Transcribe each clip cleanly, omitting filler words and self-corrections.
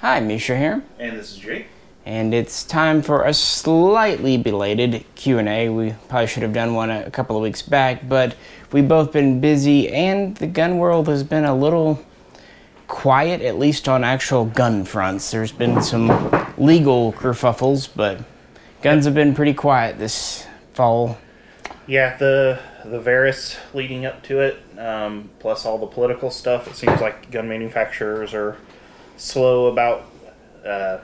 Hi, Misha here. And this is Jake. And it's time for a slightly belated Q&A. We probably should have done one a couple of weeks back, but we've both been busy and the gun world has been a little quiet, at least on actual gun fronts. There's been some legal kerfuffles, but guns have been pretty quiet this fall. Yeah, the virus leading up to it, plus all the political stuff, it seems like gun manufacturers are slow about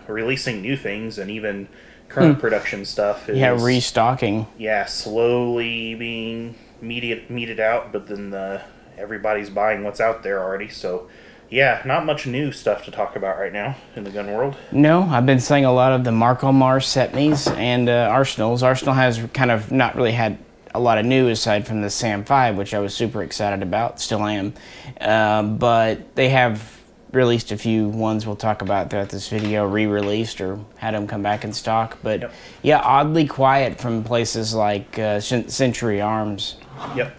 releasing new things, and even current production stuff is restocking. Yeah, slowly being meted out, but then everybody's buying what's out there already. So yeah, not much new stuff to talk about right now in the gun world. No, I've been selling a lot of the Mark-on-Mar Setme's and Arsenals. Arsenal has kind of not really had a lot of new aside from the Sam 5, which I was super excited about, still am. But they have released a few ones we'll talk about throughout this video, re-released or had them come back in stock. But yeah, oddly quiet from places like Century Arms. Yep.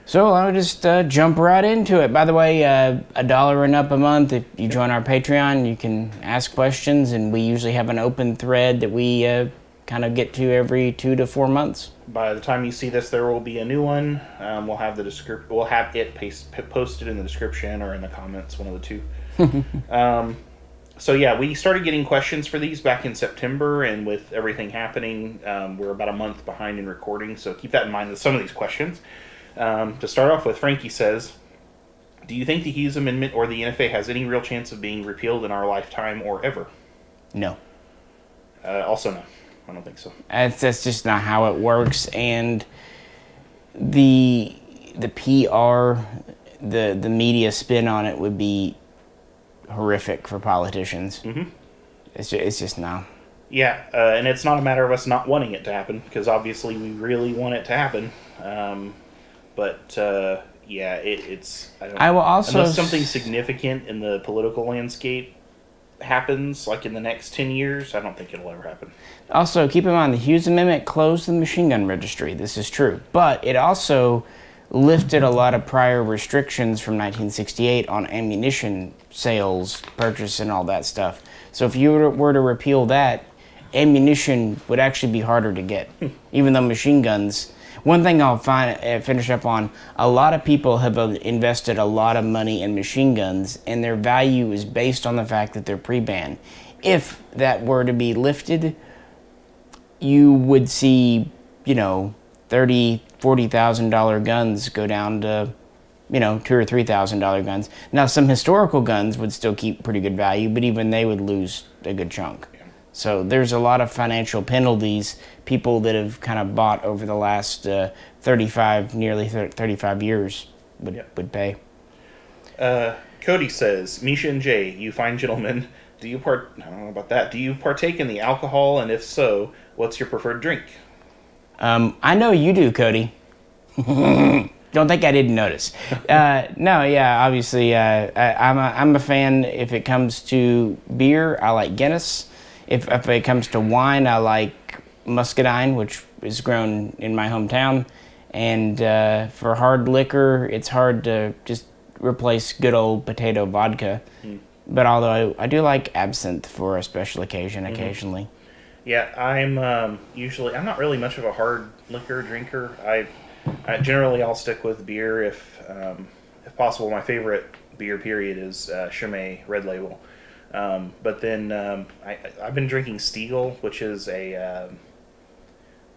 So I'll just jump right into it. By the way, $1 and up a month, if you join our Patreon, you can ask questions, and we usually have an open thread that we kind of get to every 2 to 4 months. By the time you see this, there will be a new one. We'll have it posted in the description or in the comments, one of the two. So yeah, we started getting questions for these back in September, and with everything happening, we're about a month behind in recording. So keep that in mind with some of these questions. To start off with, Frankie says, do you think the Hughes Amendment or the NFA has any real chance of being repealed in our lifetime or ever? No. Also no. I don't think so. That's just not how it works, and the PR, the media spin on it would be horrific for politicians. Mm-hmm. It's just no. Yeah, and it's not a matter of us not wanting it to happen, because obviously we really want it to happen. Yeah, it's. I will also unless something significant in the political landscape happens, like in the next 10 years, I don't think it'll ever happen. Also, keep in mind, the Hughes Amendment closed the machine gun registry. This is true. But it also lifted a lot of prior restrictions from 1968 on ammunition sales, purchase, and all that stuff. So if you were to repeal that, ammunition would actually be harder to get, even though machine guns... One thing I'll finish up on, a lot of people have invested a lot of money in machine guns, and their value is based on the fact that they're pre-banned. If that were to be lifted, you would see, $30,000, $40,000 guns go down to, $2,000 or $3,000 guns. Now, some historical guns would still keep pretty good value, but even they would lose a good chunk. So there's a lot of financial penalties people that have kind of bought over the last nearly 35 years would pay. Cody says, Misha and Jay, you fine gentlemen, I don't know about that. Do you partake in the alcohol? And if so, what's your preferred drink? I know you do, Cody. Don't think I didn't notice. No, yeah, obviously, I'm a fan. If it comes to beer, I like Guinness. If it comes to wine, I like Muscadine, which is grown in my hometown. And for hard liquor, it's hard to just replace good old potato vodka. But although I do like absinthe for a special occasion occasionally. Yeah, I'm not really much of a hard liquor drinker. I generally I'll stick with beer if possible. My favorite beer period is Chimay Red Label. But then I've been drinking Stiegl, which is a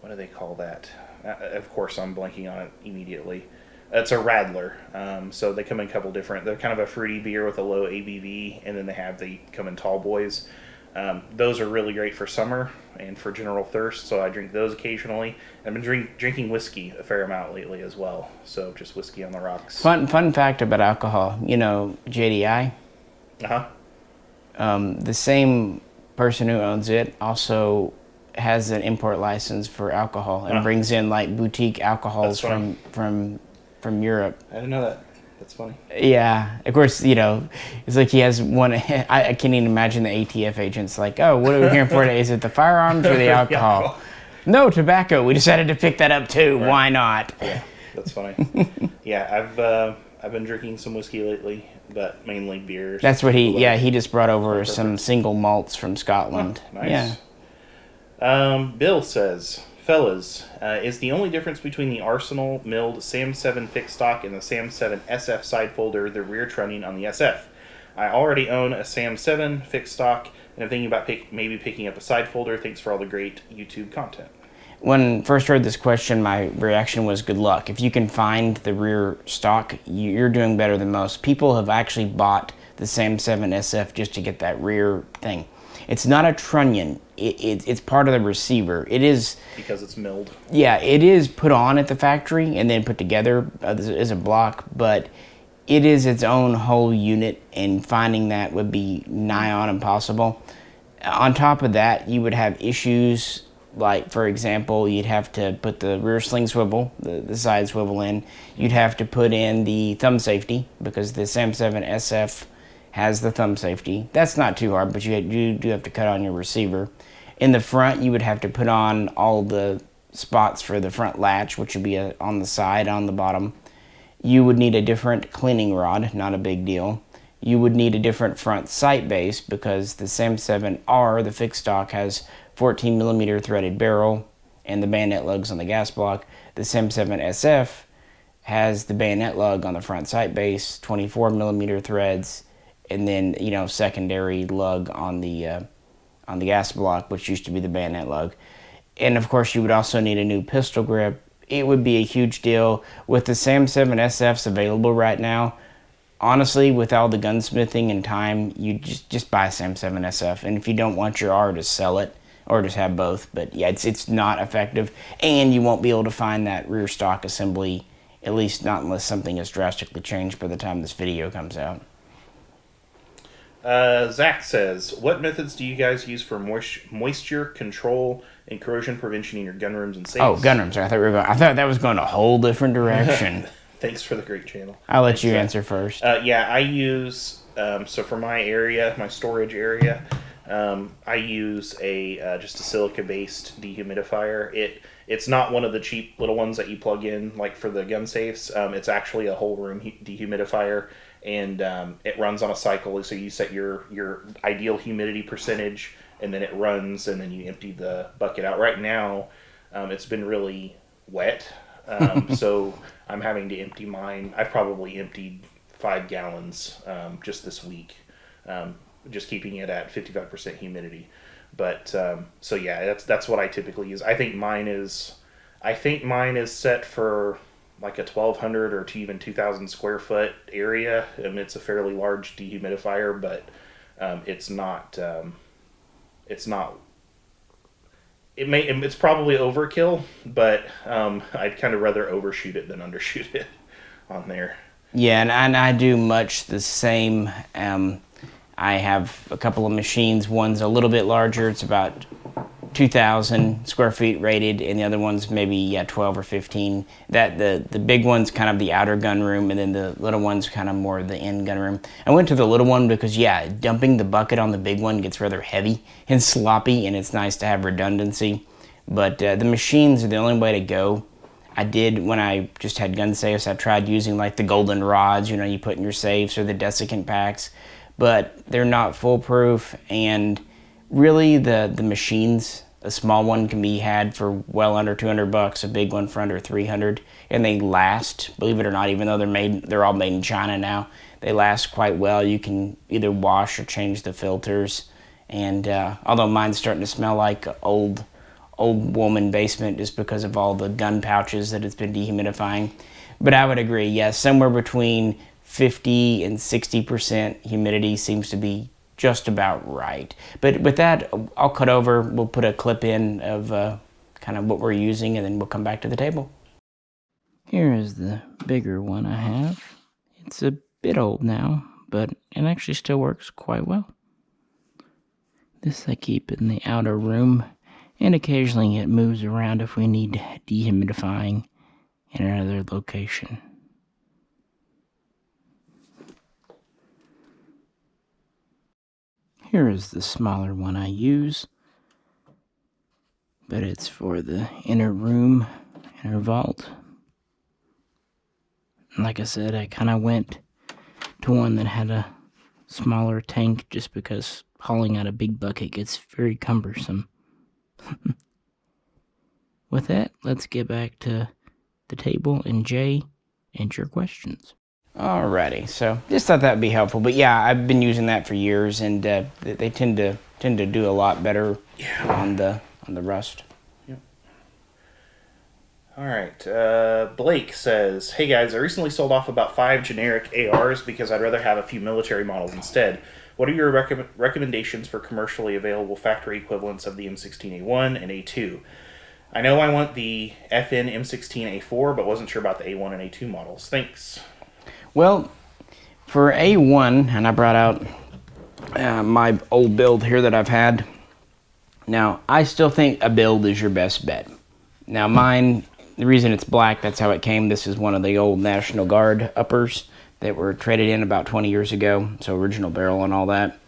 what do they call that? Of course, I'm blanking on it immediately. It's a Radler. So they come in a couple different. They're kind of a fruity beer with a low ABV, and then they come in tall boys. Those are really great for summer and for general thirst. So I drink those occasionally. I've been drinking whiskey a fair amount lately as well. So just whiskey on the rocks. Fun fact about alcohol. JDI. The same person who owns it also has an import license for alcohol and brings in like boutique alcohols from Europe. I didn't know that. That's funny. Yeah, of course, it's like he has one. I can't even imagine the ATF agents like, oh, what are we here for today? Is it the firearms or the alcohol? No, tobacco. We decided to pick that up too. Right. Why not? Yeah, that's funny. Yeah, I've been drinking some whiskey lately, but mainly beers. That's what he just brought over some single malts from Scotland. Oh, nice. Yeah. Bill says, fellas, is the only difference between the Arsenal milled SAM 7 fixed stock and the SAM 7 SF side folder the rear trunnion on the SF? I already own a SAM 7 fixed stock, and I'm thinking about maybe picking up a side folder. Thanks for all the great YouTube content. When first heard this question, my reaction was good luck. If you can find the rear stock, you're doing better than most. People have actually bought the SAM 7 SF just to get that rear thing. It's not a trunnion. It's part of the receiver. It is... Because it's milled. Yeah, it is put on at the factory and then put together as a block, but it is its own whole unit, and finding that would be nigh on impossible. On top of that, you would have issues... Like, for example, you'd have to put the rear sling swivel, the side swivel in. You'd have to put in the thumb safety, because the SAM 7 SF has the thumb safety. That's not too hard, but you do have to cut on your receiver. In the front, you would have to put on all the spots for the front latch, which would be on the side, on the bottom. You would need a different cleaning rod, not a big deal. You would need a different front sight base, because the SAM 7R, the fixed stock, has 14 millimeter threaded barrel and the bayonet lugs on the gas block. The SAM 7 SF has the bayonet lug on the front sight base, 24 millimeter threads, and then, you know, secondary lug on the gas block, which used to be the bayonet lug. And of course, you would also need a new pistol grip. It would be a huge deal. With the SAM 7 SFs available right now, honestly, with all the gunsmithing and time, you just buy a SAM 7 SF. And if you don't want your R, just sell it. Or just have both. But yeah, it's not effective, and you won't be able to find that rear stock assembly, at least not unless something has drastically changed by the time this video comes out. Zach says, what methods do you guys use for moisture control and corrosion prevention in your gun rooms and safes? Oh, gun rooms. I thought that was going a whole different direction. Thanks for the great channel. I'll let you answer first. Yeah, I use, so for my area, my storage area, I use just a silica-based dehumidifier. It's not one of the cheap little ones that you plug in, like for the gun safes. It's actually a whole room dehumidifier, and it runs on a cycle. So you set your ideal humidity percentage, and then it runs, and then you empty the bucket out. Right now, it's been really wet, so I'm having to empty mine. I've probably emptied 5 gallons just this week. Just keeping it at 55% humidity. But so yeah, that's what I typically use. I think mine is set for like a 1,200 or to even 2,000 square foot area. It's a fairly large dehumidifier, but it's probably overkill, but I'd kind of rather overshoot it than undershoot it on there. Yeah, and I do much the same. I have a couple of machines. One's a little bit larger. It's about 2,000 square feet rated, and the other one's maybe 12 or 15. The big one's kind of the outer gun room, and then the little one's kind of more the in gun room. I went to the little one because, dumping the bucket on the big one gets rather heavy and sloppy, and it's nice to have redundancy. But the machines are the only way to go. I did, when I just had gun safes, I tried using like the golden rods, you put in your safes, or the desiccant packs. But they're not foolproof, and really the machines, a small one can be had for well under $200, a big one for under $300, and they last, believe it or not, even though they're all made in China now. They last quite well. You can either wash or change the filters, and although mine's starting to smell like old woman basement just because of all the gun pouches that it's been dehumidifying. But I would agree, somewhere between 50 and 60% humidity seems to be just about right. But with that, I'll cut over. We'll put a clip in of kind of what we're using, and then we'll come back to the table. Here is the bigger one I have. It's a bit old now, but it actually still works quite well. This I keep in the outer room, and occasionally it moves around if we need dehumidifying in another location. Here is the smaller one I use, but it's for the inner room, inner vault. Like I said, I kind of went to one that had a smaller tank just because hauling out a big bucket gets very cumbersome. With that, let's get back to the table and Jay and your questions. Alrighty, so just thought that'd be helpful. But yeah, I've been using that for years, and they tend to do a lot better on the rust. Yep. All right. Blake says, "Hey guys, I recently sold off about 5 generic ARs because I'd rather have a few military models instead. What are your recommendations for commercially available factory equivalents of the M16A1 and A2? I know I want the FN M16A4, but wasn't sure about the A1 and A2 models. Thanks." Well, for A1, and I brought out my old build here that I've had. Now, I still think a build is your best bet. Now, mine, the reason it's black, that's how it came. This is one of the old National Guard uppers that were traded in about 20 years ago, so original barrel and all that.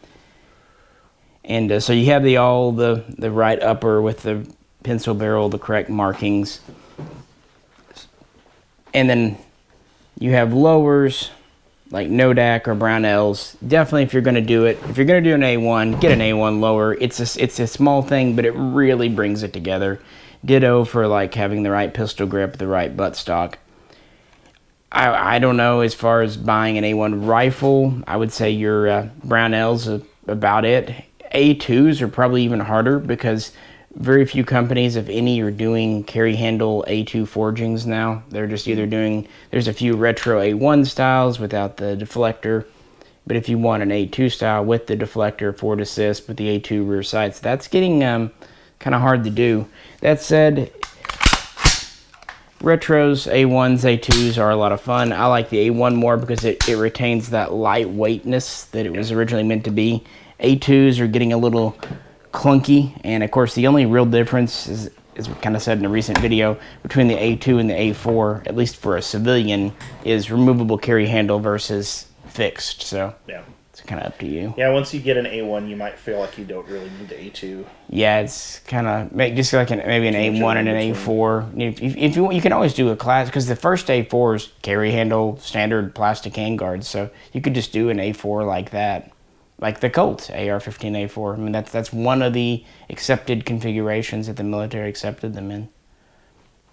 And so you have the right upper with the pencil barrel, the correct markings. And then you have lowers like Nodak or Brownells. Definitely, if you're going to do it, if you're going to do an A1, get an A1 lower. It's a small thing, but it really brings it together. Ditto for like having the right pistol grip, the right buttstock. I don't know, as far as buying an A1 rifle, I would say your Brownells about it. A2s are probably even harder because very few companies, if any, are doing carry handle A2 forgings now. They're just either doing, there's a few retro A1 styles without the deflector, but if you want an A2 style with the deflector, forward assist with the A2 rear sights, that's getting kind of hard to do. That said, retros, A1s, A2s are a lot of fun. I like the A1 more because it retains that lightweightness that it was originally meant to be. A2s are getting a little clunky, and of course the only real difference is, as we kind of said in a recent video, between the A2 and the A4, at least for a civilian, is removable carry handle versus fixed. So yeah, it's kind of up to you. Yeah, once you get an A1, you might feel like you don't really need the A2. Yeah, it's kind of just like maybe an A1 and an A4. If you can always do a class, because the first A4 is carry handle, standard plastic handguards, so you could just do an A4 like that. Like the Colt AR-15A4. I mean, that's one of the accepted configurations that the military accepted them in.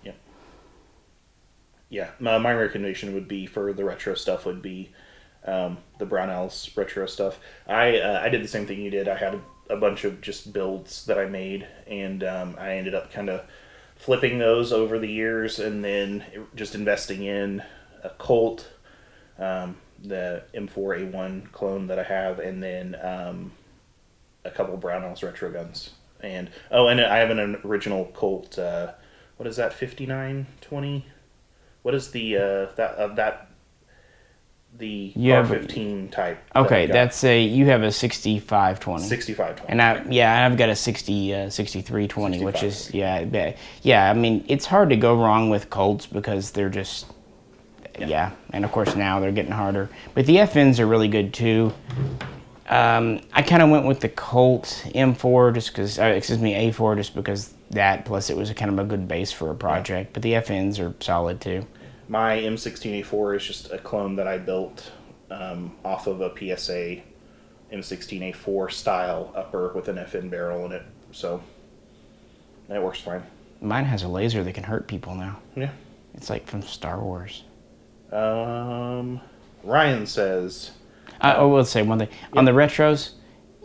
Yeah. Yeah, my recommendation would be for the retro stuff would be the Brownells retro stuff. I did the same thing you did. I had a bunch of just builds that I made, and I ended up kind of flipping those over the years, and then just investing in a Colt, the M4A1 clone that I have, and then a couple Brownells retro guns. And I have an original Colt, what is that, 5920? What is the R15 type? Okay, you have a 6520. 6520. And I've got a 6320, which is, yeah, I mean, it's hard to go wrong with Colts because they're just, yeah, and of course now they're getting harder. But the FNs are really good too. I kind of went with the Colt M4 just because, A4 just because that, plus it was kind of a good base for a project. Yeah. But the FNs are solid too. My M16A4 is just a clone that I built off of a PSA M16A4 style upper with an FN barrel in it. So that works fine. Mine has a laser that can hurt people now. Yeah. It's like from Star Wars. Ryan says... I will say one thing. Yep. On the retros,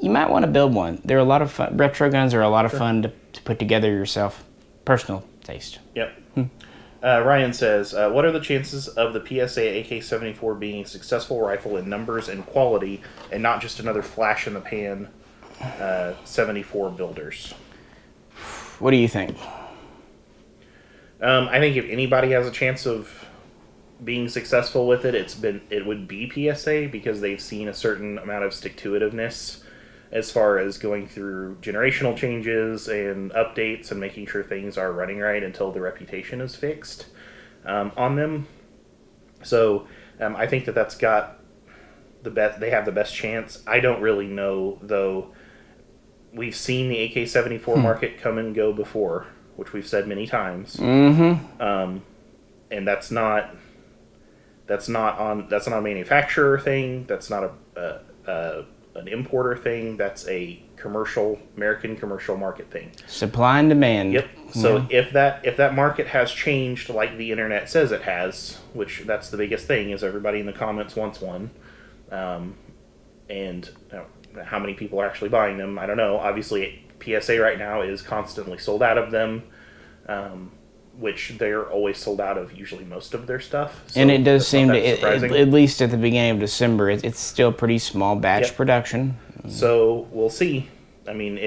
you might want to build one. They're a lot of fun. Retro guns are a lot of fun to put together yourself. Personal taste. Yep. Ryan says, what are the chances of the PSA AK-74 being a successful rifle in numbers and quality and not just another flash-in-the-pan 74 builders? What do you think? I think if anybody has a chance of being successful with it, it would be PSA, because they've seen a certain amount of stick-to-itiveness as far as going through generational changes and updates and making sure things are running right until the reputation is fixed on them. So I think that's got the best. They have the best chance. I don't really know, though. We've seen the AK-74 market come and go before, which we've said many times. Mm-hmm. And that's not That's not a manufacturer thing. That's not an importer thing. That's a American commercial market thing. Supply and demand. Yep. So if that market has changed like the internet says it has, which that's the biggest thing, is everybody in the comments wants one, and how many people are actually buying them, I don't know. Obviously, PSA right now is constantly sold out of them, which they're always sold out of usually most of their stuff. So and it does seem to, surprising. at least at the beginning of December, it's still pretty small batch production. So we'll see. I mean,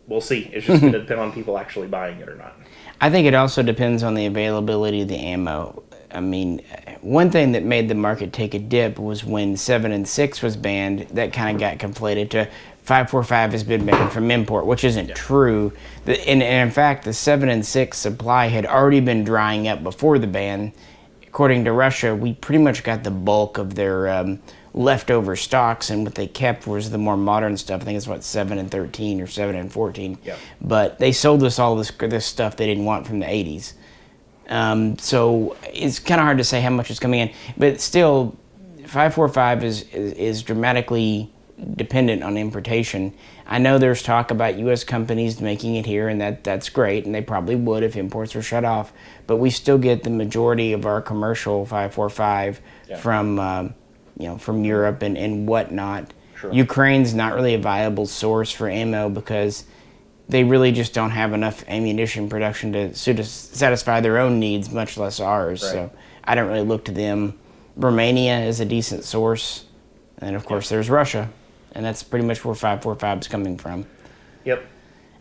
we'll see. It's just going to depend on people actually buying it or not. I think it also depends on the availability of the ammo. I mean, one thing that made the market take a dip was when 7 and 6 was banned. That kind of got conflated to 5.45 has been banned from import, which isn't true. And in fact, the 7 and 6 supply had already been drying up before the ban. According to Russia, we pretty much got the bulk of their leftover stocks, and what they kept was the more modern stuff. I think it's 7 and 13 or 7 and 14. Yep. But they sold us all this stuff they didn't want from the 80s. So it's kind of hard to say how much is coming in, but still, 5.45 is dramatically dependent on importation. I know there's talk about U.S. companies making it here, and that's great, and they probably would if imports were shut off. But we still get the majority of our commercial 5.45 from Europe and whatnot. Sure. Ukraine's not really a viable source for ammo because they really just don't have enough ammunition production to satisfy their own needs, much less ours. Right. So I don't really look to them. Romania is a decent source. And, of course, there's Russia. And that's pretty much where 5.45 is coming from. Yep.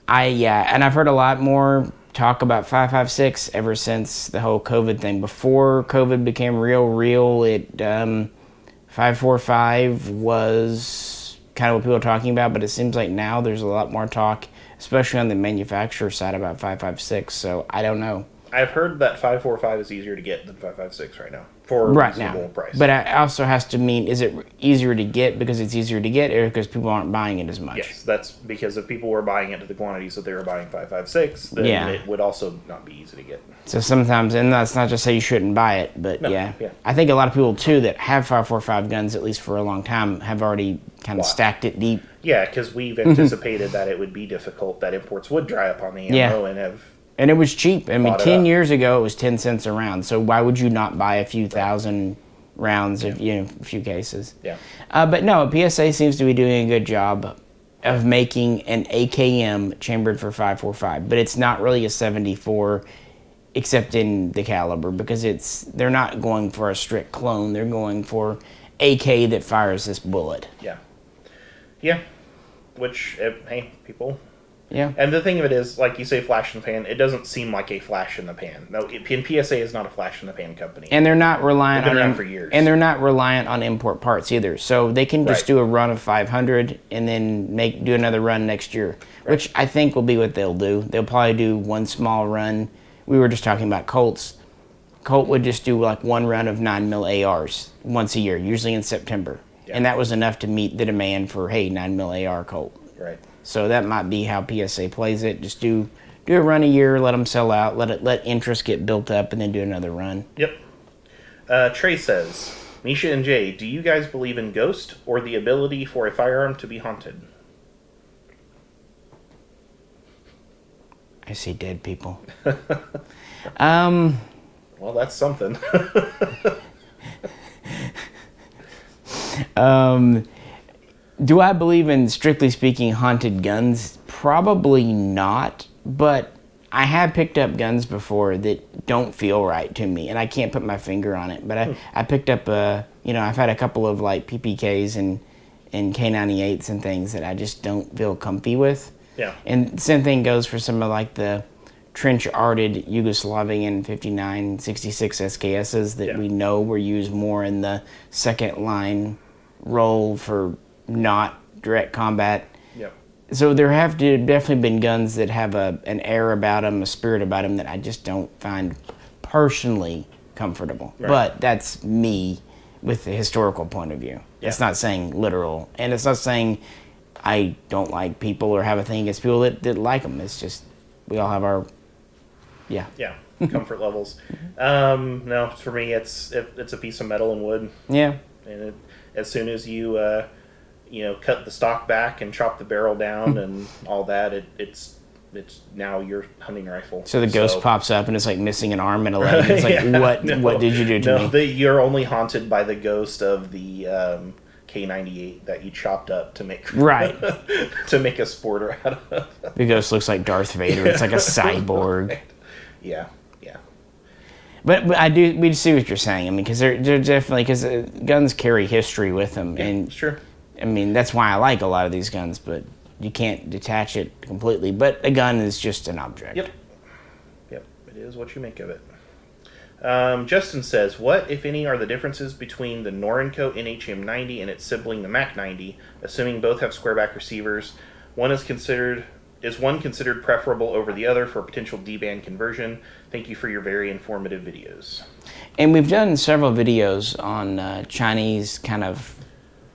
And I've heard a lot more talk about 5.56 ever since the whole COVID thing. Before COVID became real, 5.45 was kind of what people were talking about, but it seems like now there's a lot more talk, especially on the manufacturer side, about 5.56. So I don't know. I've heard that 5.45 is easier to get than 5.56 right now for a reasonable price. But it also has to mean, is it easier to get because it's easier to get, or because people aren't buying it as much? Yes, that's because if people were buying it to the quantities that they were buying 5.56, then it would also not be easy to get. So sometimes, and that's not to say you shouldn't buy it, but I think a lot of people too that have 5.45 guns, at least for a long time, have already kind of stacked it deep. Yeah, because we've anticipated that it would be difficult, that imports would dry up on the ammo and it was cheap. I mean, 10 years ago, it was 10 cents a round. So why would you not buy a few thousand rounds of, a few cases? Yeah. But no, PSA seems to be doing a good job of making an AKM chambered for 5.45. But it's not really a 74, except in the caliber, because they're not going for a strict clone. They're going for AK that fires this bullet. Yeah. Yeah. Which, hey, people... Yeah. And the thing of it is, like you say, flash in the pan, it doesn't seem like a flash in the pan. No, PSA is not a flash in the pan company. And they're not reliant They've been around for years. And they're not reliant on import parts either. So they can just do a run of 500 and then do another run next year, which I think will be what they'll do. They'll probably do one small run. We were just talking about Colts. Colt would just do like one run of 9mm ARs once a year, usually in September. Yeah. And that was enough to meet the demand for, hey, 9mm AR Colt. Right. So that might be how PSA plays it. Just do a run a year, let them sell out, let interest get built up, and then do another run. Yep. Trey says, Misha and Jay, do you guys believe in ghost or the ability for a firearm to be haunted? I see dead people. Well, that's something. Do I believe in, strictly speaking, haunted guns? Probably not, but I have picked up guns before that don't feel right to me, and I can't put my finger on it. But I picked up I've had a couple of like PPKs and K98s and things that I just don't feel comfy with. Yeah. And the same thing goes for some of like the trench-arted Yugoslavian 59, 66 SKSs that we know were used more in the second line role for not direct combat. Yep. So there have definitely been guns that have an air about them, a spirit about them that I just don't find personally comfortable. Right. But that's me with the historical point of view. Yeah. It's not saying literal, and it's not saying I don't like people or have a thing against people that like them. It's just we all have our... Yeah. Yeah. comfort levels. No, for me, it's a piece of metal and wood. Yeah. And as soon as you cut the stock back and chop the barrel down and all that, it's now your hunting rifle. So the ghost pops up and it's like missing an arm and a leg. It's like, what did you do to me? You're only haunted by the ghost of the K98 that you chopped up to make right to make a sporter out of. The ghost looks like Darth Vader. It's like a cyborg. Right. Yeah. But we see what you're saying. I mean, because they're definitely, because guns carry history with them, and sure. I mean, that's why I like a lot of these guns, but you can't detach it completely. But a gun is just an object. Yep. It is what you make of it. Justin says, what, if any, are the differences between the Norinco NHM90 and its sibling, the MAC90, assuming both have squareback receivers? Is one considered preferable over the other for potential D-band conversion? Thank you for your very informative videos. And we've done several videos on Chinese kind of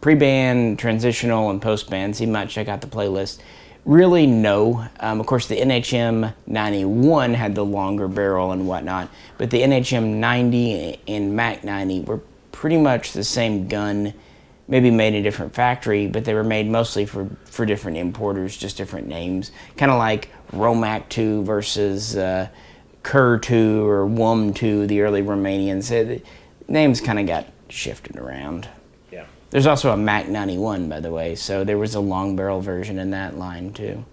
pre-band, transitional, and post-band, so you might check out the playlist. Really, no. Of course, the NHM 91 had the longer barrel and whatnot, but the NHM 90 and Mac 90 were pretty much the same gun, maybe made in a different factory, but they were made mostly for different importers, just different names. Kind of like Romac 2 versus Kerr 2 or Wum 2, the early Romanians. The names kind of got shifted around. Yeah. There's also a Mac 91, by the way, so there was a long barrel version in that line, too.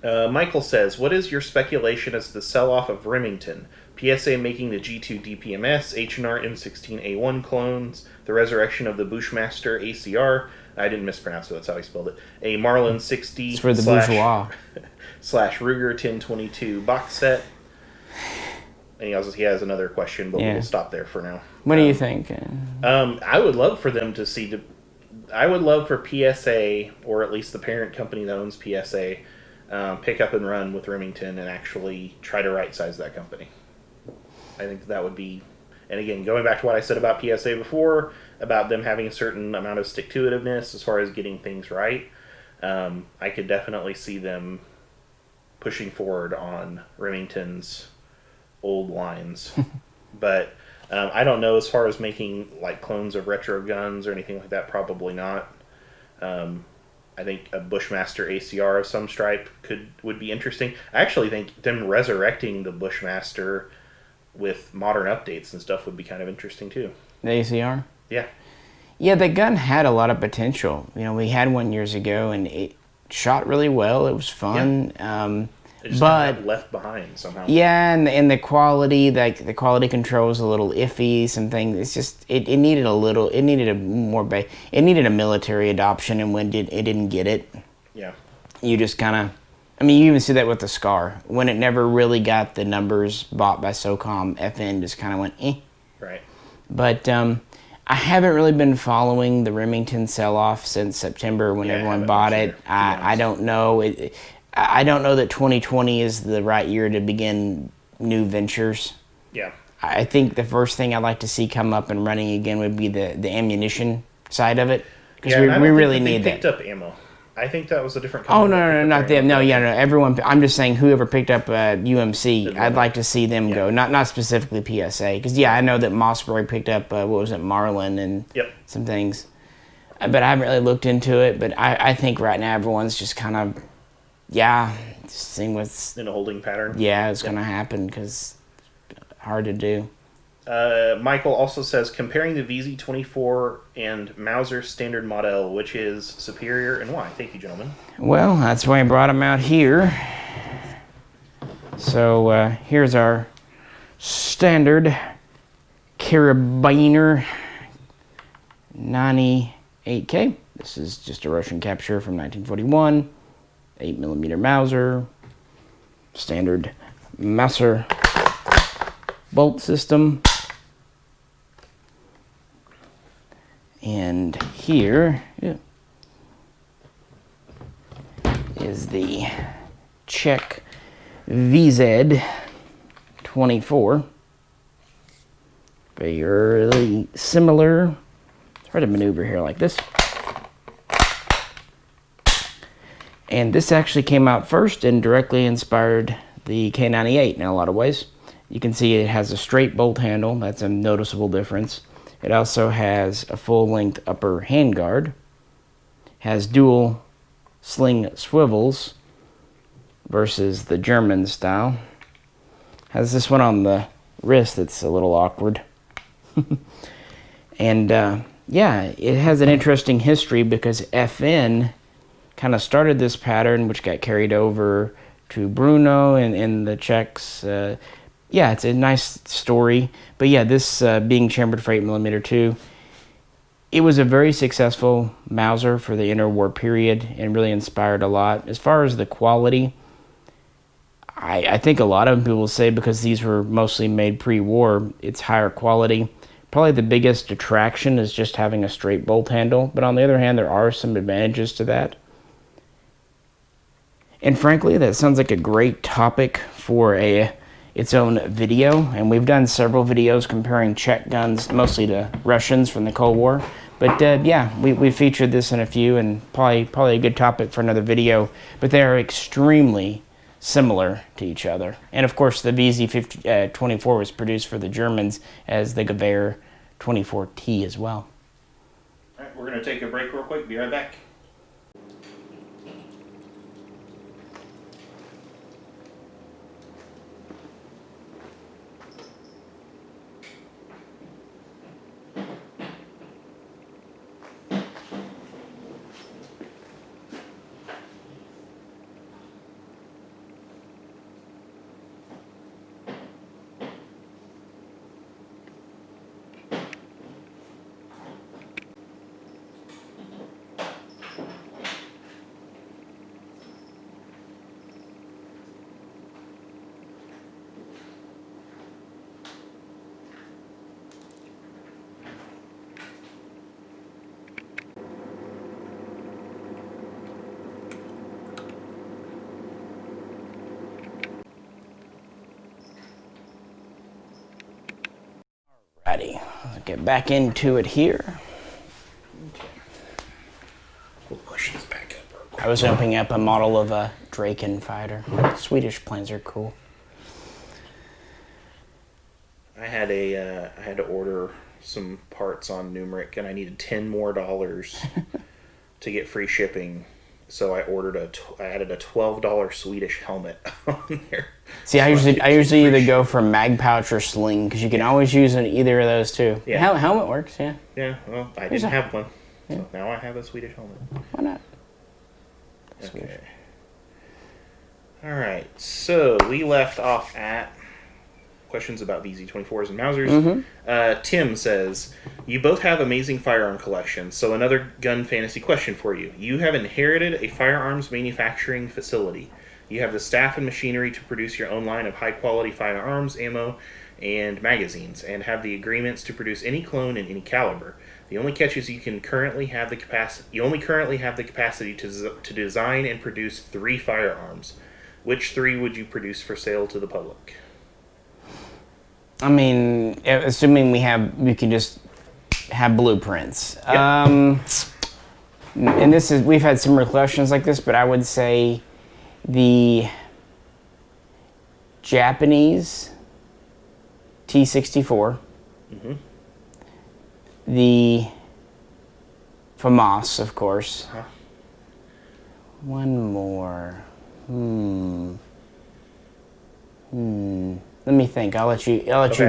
Michael says, what is your speculation as to the sell-off of Remington? PSA making the G2 DPMS, H&R M16A1 clones, the resurrection of the Bushmaster ACR, I didn't mispronounce it, that's how he spelled it, a Marlin 60 It's for the bourgeois. / Ruger 1022 box set. And he has another question, but we'll stop there for now. What do you think? I would love for them to see... I would love for PSA, or at least the parent company that owns PSA, pick up and run with Remington and actually try to right-size that company. I think that would be... And again, going back to what I said about PSA before, about them having a certain amount of stick-to-itiveness as far as getting things right, I could definitely see them pushing forward on Remington's old lines. But I don't know, as far as making like clones of retro guns or anything like that, probably not. I think a Bushmaster ACR of some stripe would be interesting. I actually think them resurrecting the Bushmaster with modern updates and stuff would be kind of interesting too. The ACR? Yeah. Yeah, the gun had a lot of potential. You know, we had one years ago and it shot really well. It was fun. Yeah. It just but got left behind somehow. Yeah, and the quality, like the quality control was a little iffy. Some things, it's just it needed a little. It needed a more. It needed a military adoption, and when it didn't get it, yeah, you just kind of. I mean, you even see that with the Scar when it never really got the numbers bought by SOCOM. FN just kind of went eh. Right. But I haven't really been following the Remington sell-off since September when everyone bought it. I don't know. I don't know that 2020 is the right year to begin new ventures. Yeah. I think the first thing I'd like to see come up and running again would be the ammunition side of it. Because we really need that. They picked up ammo. I think that was a different company. Oh, no, not them. No, everyone. I'm just saying whoever picked up UMC, I'd like to see them go. Not specifically PSA. Because, I know that Mossberg picked up, Marlin and some things. But I haven't really looked into it. But I think right now everyone's just kind of... just seeing what's... in a holding pattern. Yeah, it's going to happen because hard to do. Michael also says, comparing the VZ24 and Mauser standard model, which is superior and why? Thank you, gentlemen. Well, that's why I brought them out here. So here's our standard Carabiner 98K. This is just a Russian capture from 1941. 8mm Mauser, standard Mauser bolt system. And here is the Czech VZ24. Fairly similar. It's hard to maneuver here like this. And this actually came out first and directly inspired the K98 in a lot of ways. You can see it has a straight bolt handle. That's a noticeable difference. It also has a full-length upper handguard. Has dual sling swivels versus the German style. Has this one on the wrist that's a little awkward. And yeah, it has an interesting history because FN kind of started this pattern, which got carried over to Bruno and the Czechs. Yeah, it's a nice story. But yeah, this being chambered for 8mm too, it was a very successful Mauser for the interwar period and really inspired a lot. As far as the quality, I think a lot of people will say because these were mostly made pre-war, it's higher quality. Probably the biggest attraction is just having a straight bolt handle, but on the other hand, there are some advantages to that. And frankly, that sounds like a great topic for its own video, and we've done several videos comparing Czech guns, mostly to Russians from the Cold War. But yeah, we featured this in a few, and probably a good topic for another video. But they are extremely similar to each other. And of course, the VZ24 was produced for the Germans as the Gewehr 24T as well. All right, we're going to take a break real quick. Be right back. Alrighty, let's get back into it here. Okay. We'll push this back up real quick. I was opening up a model of a Draken fighter. Swedish planes are cool. I had to order some parts on Numeric, and I needed $10 more to get free shipping. So I added a $12 Swedish helmet on there. See, I usually either go for mag pouch or sling because you can always use either of those too. Yeah. Helmet works, yeah. Yeah, well, I didn't have one. So now I have a Swedish helmet. Why not? Okay. Alright, so we left off at questions about VZ24s and Mausers. Tim says, you both have amazing firearm collections, so another gun fantasy question for you. You have inherited a firearms manufacturing facility. You have the staff and machinery to produce your own line of high-quality firearms, ammo, and magazines, and have the agreements to produce any clone in any caliber. The only catch is you only currently have the capacity to design and produce 3 firearms. Which 3 would you produce for sale to the public? I mean, assuming we can just have blueprints. Yep. And we've had similar questions like this, but I would say the Japanese T64, the FAMAS, of course. One more. Let me think. I'll let you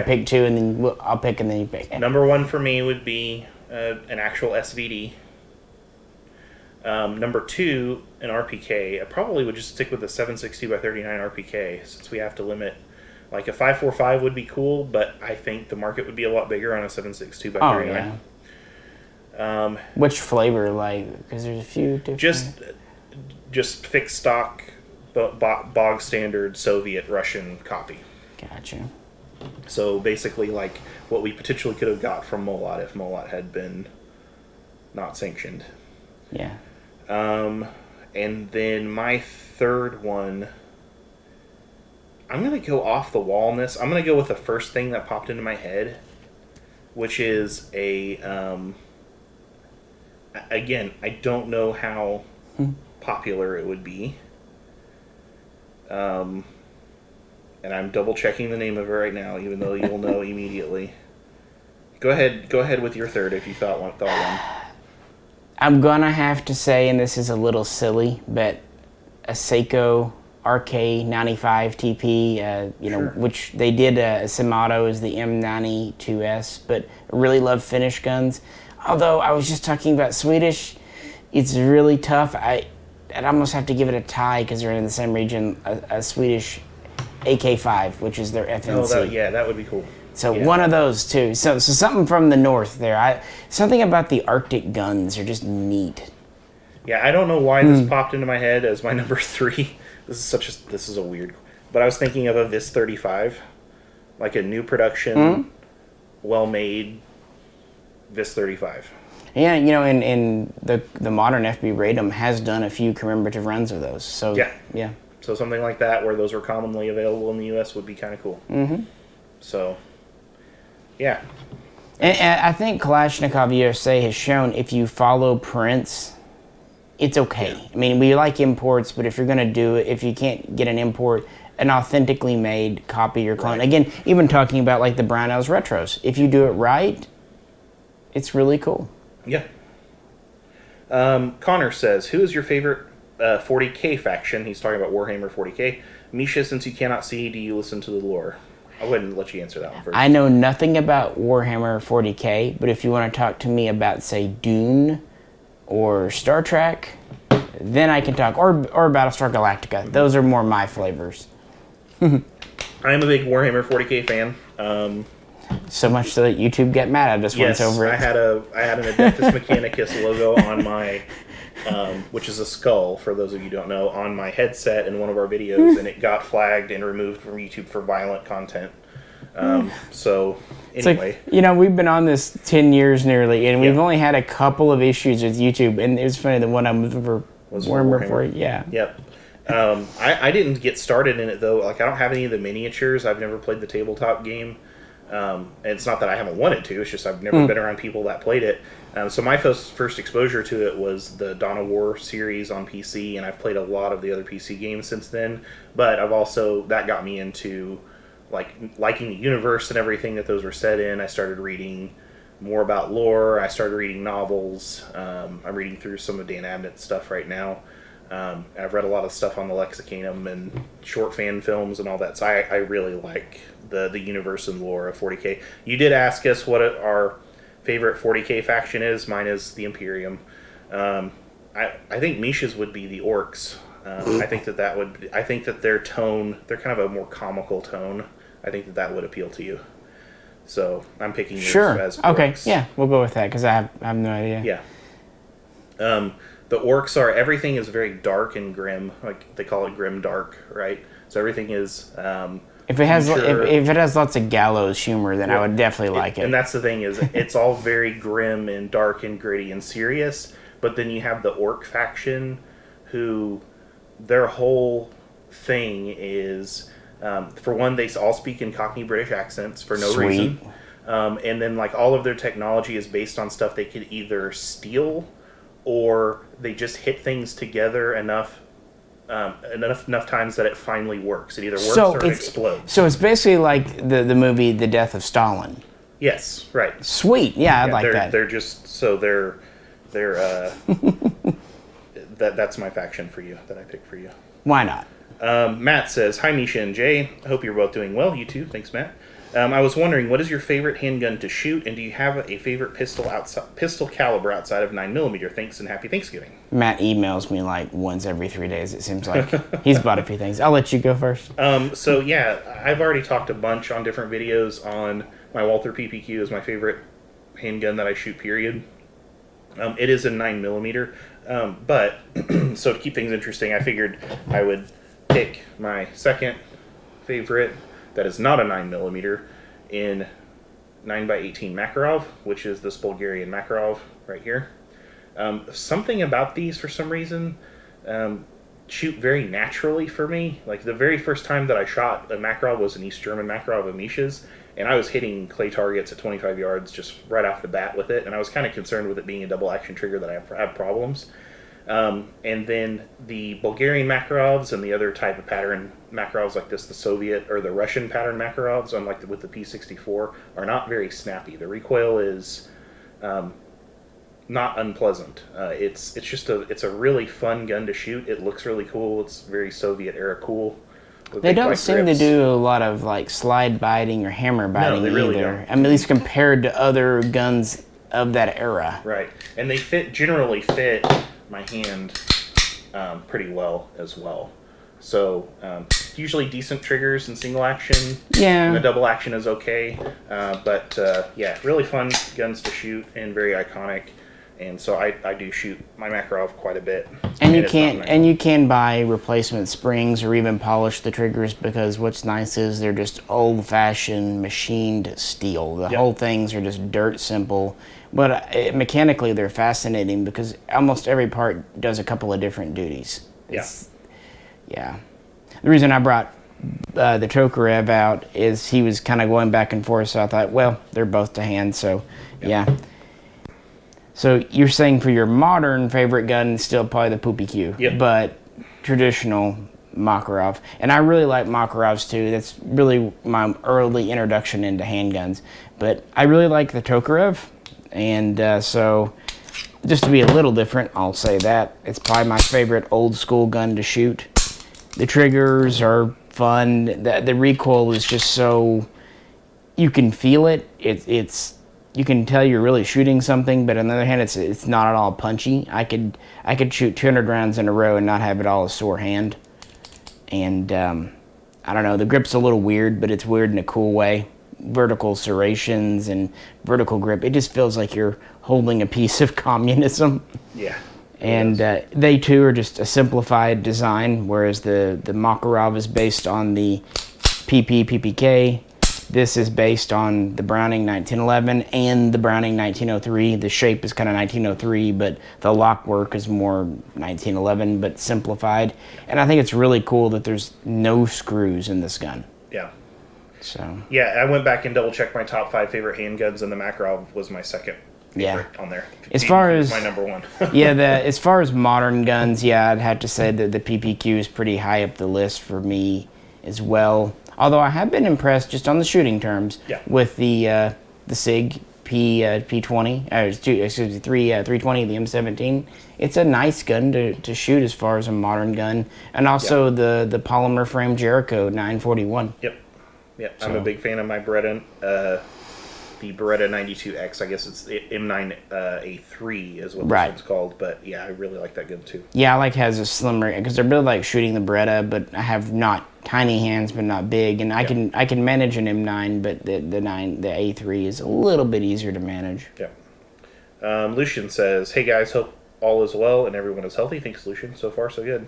pick 2, and then I'll pick, and then you pick. Number 1 for me would be an actual SVD. Number 2, an RPK. I probably would just stick with the 7.62x39 RPK since we have to limit. Like a 5.45 would be cool, but I think the market would be a lot bigger on a 7.62x39. Oh yeah. Which flavor, like? Because there's a few different. Just fixed stock, bog standard Soviet Russian copy. Gotcha. So basically, like what we potentially could have got from Molat if Molat had been not sanctioned. Yeah. And then my third one, I'm gonna go off the wall on this. I'm gonna go with the first thing that popped into my head, which is a. Again, I don't know how popular it would be. and I'm double checking the name of it right now, even though you'll know immediately. Go ahead with your third if you thought one. I'm gonna have to say, and this is a little silly, but a Seiko RK95 TP, Sure. which they did a semi-auto as the M92S, but I really love Finnish guns. Although I was just talking about Swedish, it's really tough. I'd almost have to give it a tie because they're in the same region. A Swedish AK5, which is their FNC. Oh, that would be cool. So Yeah. one of those two. So something from the north there. Something about the Arctic guns are just neat. Yeah, I don't know why this popped into my head as my number 3. This is a weird. But I was thinking of a Vis 35, like a new production, well-made Vis 35. Yeah, and the modern FB Radom has done a few commemorative runs of those. So yeah. So something like that, where those were commonly available in the U.S., would be kind of cool. Mm-hmm. So, yeah. And I think Kalashnikov USA has shown if you follow prints, it's okay. Yeah. I mean, we like imports, but if you're going to do it, if you can't get an import, an authentically made copy or clone. Right. Again, even talking about like the Brownells Retros, if you do it right, it's really cool. Yeah. Connor says, who is your favorite 40K faction? He's talking about Warhammer 40K. Misha, since you cannot see, do you listen to the lore? I wouldn't let you answer that one first. I know nothing about Warhammer 40K, but if you want to talk to me about, say, Dune or Star Trek, then I can talk. Or Battlestar Galactica. Those are more my flavors. I am a big Warhammer 40K fan. So much so that YouTube get mad at us once over it. I had an Adeptus Mechanicus logo on my, which is a skull, for those of you who don't know, on my headset in one of our videos, and it got flagged and removed from YouTube for violent content. So, anyway. It's like, we've been on this 10 years nearly, and we've only had a couple of issues with YouTube, and it was funny, the one I was over Warhammer for it, yeah. Yep. I didn't get started in it, though. Like, I don't have any of the miniatures. I've never played the tabletop game. And it's not that I haven't wanted to, it's just I've never been around people that played it. So my first exposure to it was the Dawn of War series on PC, and I've played a lot of the other PC games since then. But that got me into liking the universe and everything that those were set in. I started reading more about lore. I started reading novels. I'm reading through some of Dan Abnett's stuff right now. I've read a lot of stuff on the Lexicanum and short fan films and all that. So I really like the universe and lore of 40K. You did ask us what our favorite 40K faction is. Mine is the Imperium. I think Misha's would be the Orcs. I think that their tone, they're kind of a more comical tone. I think that would appeal to you. So I'm picking yours as Orcs. Okay, yeah, we'll go with that because I have no idea. Yeah. The Orcs everything is very dark and grim. Like they call it grim dark, right? So everything is if it has lots of gallows humor, then I would definitely like it. And that's the thing is it's all very grim and dark and gritty and serious. But then you have the Orc faction, who their whole thing is, for one, they all speak in Cockney British accents for no reason. And then all of their technology is based on stuff they could either steal, or they just hit things together enough times that it finally works. It either works or it explodes. So it's basically like the movie The Death of Stalin. Yes, right. Sweet. Yeah, I'd like that. They're just they're that's my faction for you that I picked for you. Why not? Matt says, "Hi Misha and Jay. I hope you're both doing well. You too. Thanks, Matt. I was wondering, what is your favorite handgun to shoot, and do you have a favorite pistol caliber outside of 9mm? Thanks and happy Thanksgiving." Matt emails me once every 3 days, it seems like. He's bought a few things. I'll let you go first. So yeah, I've already talked a bunch on different videos on my Walther PPQ is my favorite handgun that I shoot, period. It is a 9mm, but so to keep things interesting, I figured I would pick my second favorite that is not a 9mm in 9x18 Makarov, which is this Bulgarian Makarov right here. Something about these, for some reason, shoot very naturally for me. Like the very first time that I shot a Makarov was an East German Makarov of Misha's, and I was hitting clay targets at 25 yards just right off the bat with it, and I was kind of concerned with it being a double action trigger that I have problems. And then the Bulgarian Makarovs and the other type of pattern Makarovs like this, the Soviet or the Russian pattern Makarovs, unlike with the P64, are not very snappy. The recoil is not unpleasant. It's a really fun gun to shoot. It looks really cool. It's very Soviet era cool. They don't seem to do a lot of like slide biting or hammer biting they really either. don't. I mean, at least compared to other guns of that era. Right, and they generally fit my hand pretty well as well. So usually decent triggers in single action. Yeah. And the double action is okay, but yeah, really fun guns to shoot and very iconic. And so I do shoot my Makarov quite a bit. And you can buy replacement springs or even polish the triggers, because what's nice is they're just old-fashioned machined steel. The whole things are just dirt simple, but mechanically they're fascinating because almost every part does a couple of different duties. Yeah. The reason I brought the Tokarev out is he was kind of going back and forth, so I thought, well, they're both to hand, so yeah. So you're saying for your modern favorite gun, still probably the Poopy Q, but traditional Makarov. And I really like Makarovs too. That's really my early introduction into handguns. But I really like the Tokarev, and so just to be a little different, I'll say that. It's probably my favorite old school gun to shoot. The triggers are fun. The recoil is just so, you can feel it. You can tell you're really shooting something, but on the other hand, it's not at all punchy. I could shoot 200 rounds in a row and not have it all a sore hand. And I don't know, the grip's a little weird, but it's weird in a cool way. Vertical serrations and vertical grip. It just feels like you're holding a piece of communism. Yeah. And they too are just a simplified design, whereas the Makarov is based on the PPK. This is based on the Browning 1911 and the Browning 1903. The shape is kind of 1903, but the lock work is more 1911, but simplified. And I think it's really cool that there's no screws in this gun. Yeah. So. Yeah, I went back and double checked my top 5 favorite handguns, and the Makarov was my second favorite on there. As far as my number one. as far as modern guns, I'd have to say that the PPQ is pretty high up the list for me as well. Although I have been impressed, just on the shooting terms, with the SIG P20, 320, the M17. It's a nice gun to shoot as far as a modern gun, and also the polymer frame Jericho 941. Yep. So. I'm a big fan of my Beretta, the Beretta 92X. I guess it's M9A3 is what this one's called. But yeah, I really like that gun too. Yeah, I like has a slimmer, because they're really like shooting the Beretta, but I have not tiny hands, but not big, and I can manage an M9, but the A3 is a little bit easier to manage. Yeah. Lucian says, "Hey guys, hope all is well and everyone is healthy." Thanks, Lucian. So far, so good.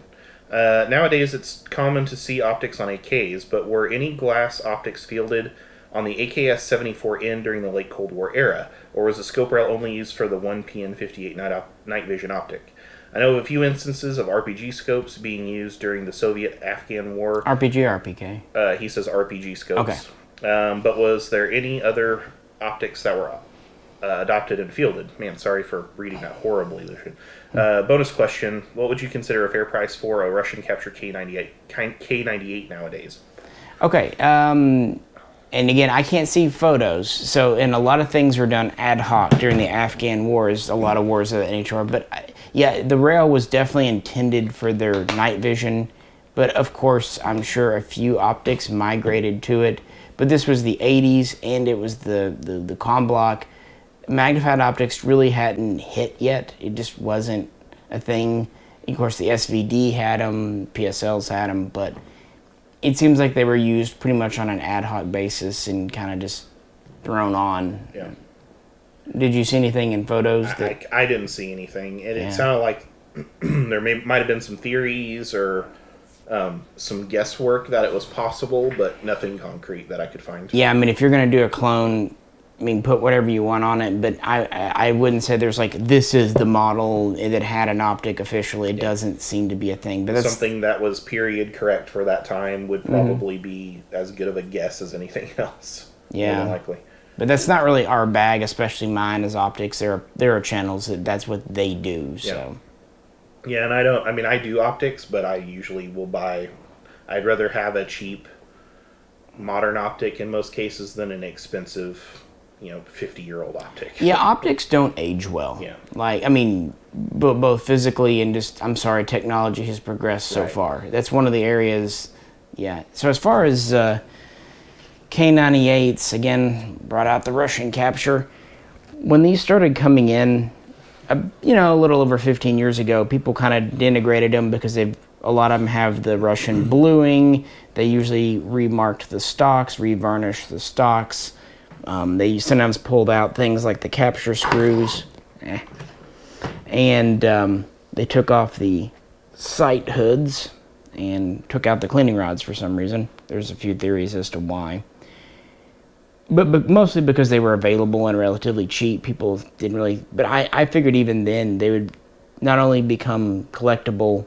Nowadays, it's common to see optics on AKs, but were any glass optics fielded on the AKS-74N during the late Cold War era, or was the scope rail only used for the 1PN58 night vision optic? I know of a few instances of RPG scopes being used during the Soviet-Afghan War. RPG. He says RPG scopes. Okay. But was there any other optics that were adopted and fielded? Man, sorry for reading that horribly, Lucian. Bonus question: what would you consider a fair price for a Russian captured K98 nowadays? Okay. And again, I can't see photos, and a lot of things were done ad hoc during the Afghan wars, a lot of wars of that nature. But the rail was definitely intended for their night vision, but of course, I'm sure a few optics migrated to it. But this was the 80s, and it was the com block. Magnified optics really hadn't hit yet. It just wasn't a thing. Of course, the SVD had them, PSLs had them, but it seems like they were used pretty much on an ad hoc basis and kind of just thrown on. Yeah. Did you see anything in photos? I didn't see anything. It sounded like there might have been some theories or some guesswork that it was possible, but nothing concrete that I could find. Yeah, I mean, if you're going to do a clone, I mean, put whatever you want on it, but I wouldn't say there's like, this is the model that had an optic officially. It doesn't seem to be a thing. But that's something that was period correct for that time would probably be as good of a guess as anything else. Yeah. More than likely. But that's not really our bag, especially mine as optics. There are channels that's what they do. So. Yeah, and I don't. I mean, I do optics, but I usually will buy. I'd rather have a cheap modern optic in most cases than an expensive, 50-year-old optic. Yeah, optics don't age well. Yeah. Like, I mean, both physically and just, I'm sorry, technology has progressed so Right. far. That's one of the areas, yeah. So as far as K98s, again, brought out the Russian capture. When these started coming in, a little over 15 years ago, people kind of denigrated them because a lot of them have the Russian bluing. They usually remarked the stocks, revarnished the stocks. They sometimes pulled out things like the capture screws. And they took off the sight hoods and took out the cleaning rods for some reason. There's a few theories as to why. But mostly because they were available and relatively cheap. People didn't really... But I figured even then they would not only become collectible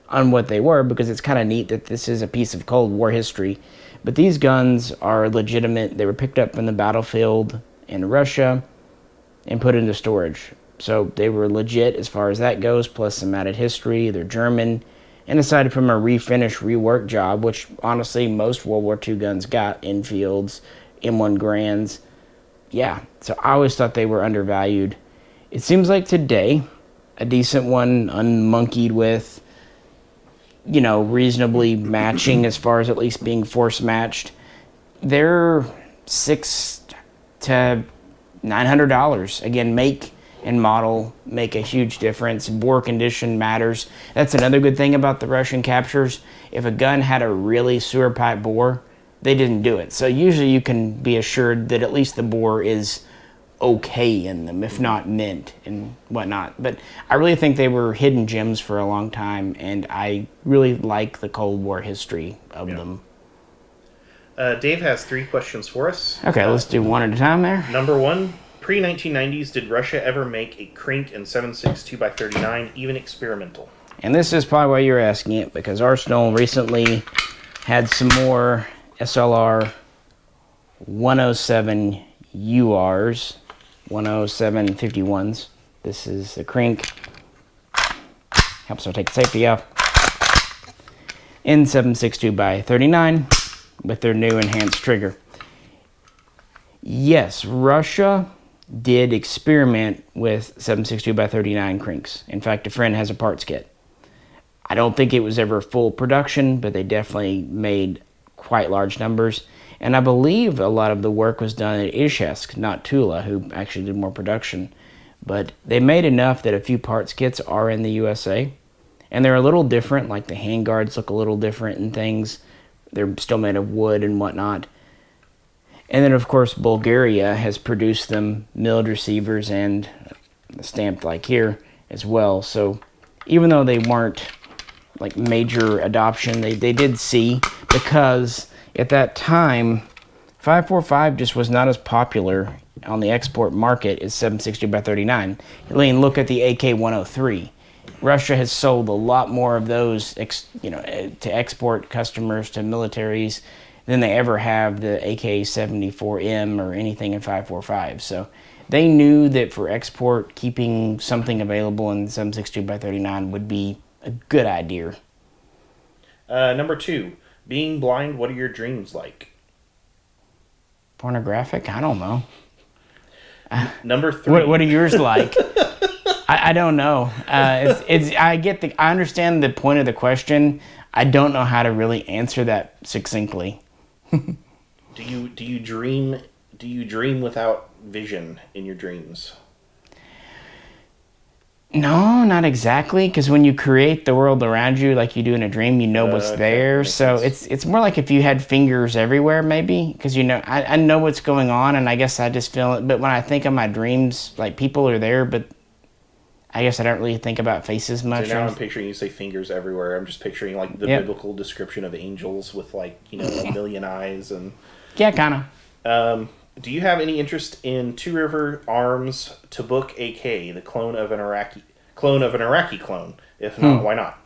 on what they were, because it's kind of neat that this is a piece of Cold War history, but these guns are legitimate. They were picked up from the battlefield in Russia and put into storage. So they were legit as far as that goes, plus some added history. They're German. And aside from a refinish, rework job, which honestly most World War II guns got, Enfields, M1 Grands. Yeah, so I always thought they were undervalued. It seems like today, a decent one, unmonkeyed with, reasonably matching as far as at least being force matched, they're $600 to $900. Again, make and model make a huge difference. Bore condition matters. That's another good thing about the Russian captures. If a gun had a really sewer pipe bore, they didn't do it. So usually you can be assured that at least the bore is okay in them, if not mint and whatnot. But I really think they were hidden gems for a long time, and I really like the Cold War history of them. Dave has 3 questions for us. Okay, let's do one at a time there. Number 1, pre-1990s, did Russia ever make a crank in 7.62 by 39, even experimental? And this is probably why you're asking it, because Arsenal recently had some more SLR 107 URs, 107 51s. This is the crank. Helps to take the safety off. In 7.62 by 39 with their new enhanced trigger. Yes, Russia did experiment with 7.62 by 39 cranks. In fact, a friend has a parts kit. I don't think it was ever full production, but they definitely made quite large numbers. And I believe a lot of the work was done at Izhevsk, not Tula, who actually did more production. But they made enough that a few parts kits are in the USA. And they're a little different, like the handguards look a little different and things. They're still made of wood and whatnot. And then, of course, Bulgaria has produced them, milled receivers and stamped like here as well. So even though they weren't like major adoption, they did see, because at that time 545 just was not as popular on the export market as 7.62 by 39. Look at the AK-103. Russia has sold a lot more of those to export customers, to militaries, than they ever have the AK-74M or anything in 545. So they knew that for export, keeping something available in 7.62 by 39 would be a good idea. Number 2, being blind, what are your dreams like? Pornographic? I don't know. Number 3. What are yours like? I don't know. I understand the point of the question. I don't know how to really answer that succinctly. Do you dream without vision in your dreams? No, not exactly, because when you create the world around you like you do in a dream, you know what's there. So it's more like if you had fingers everywhere, maybe, because I know what's going on, and I guess I just feel it. But when I think of my dreams, like people are there, but I guess I don't really think about faces much. So now I'm picturing you say fingers everywhere. I'm just picturing like the biblical description of angels with like a million eyes and. Yeah, kind of. Do you have any interest in Two River Arms Tabuk AK, the clone of an Iraqi clone? If not, why not?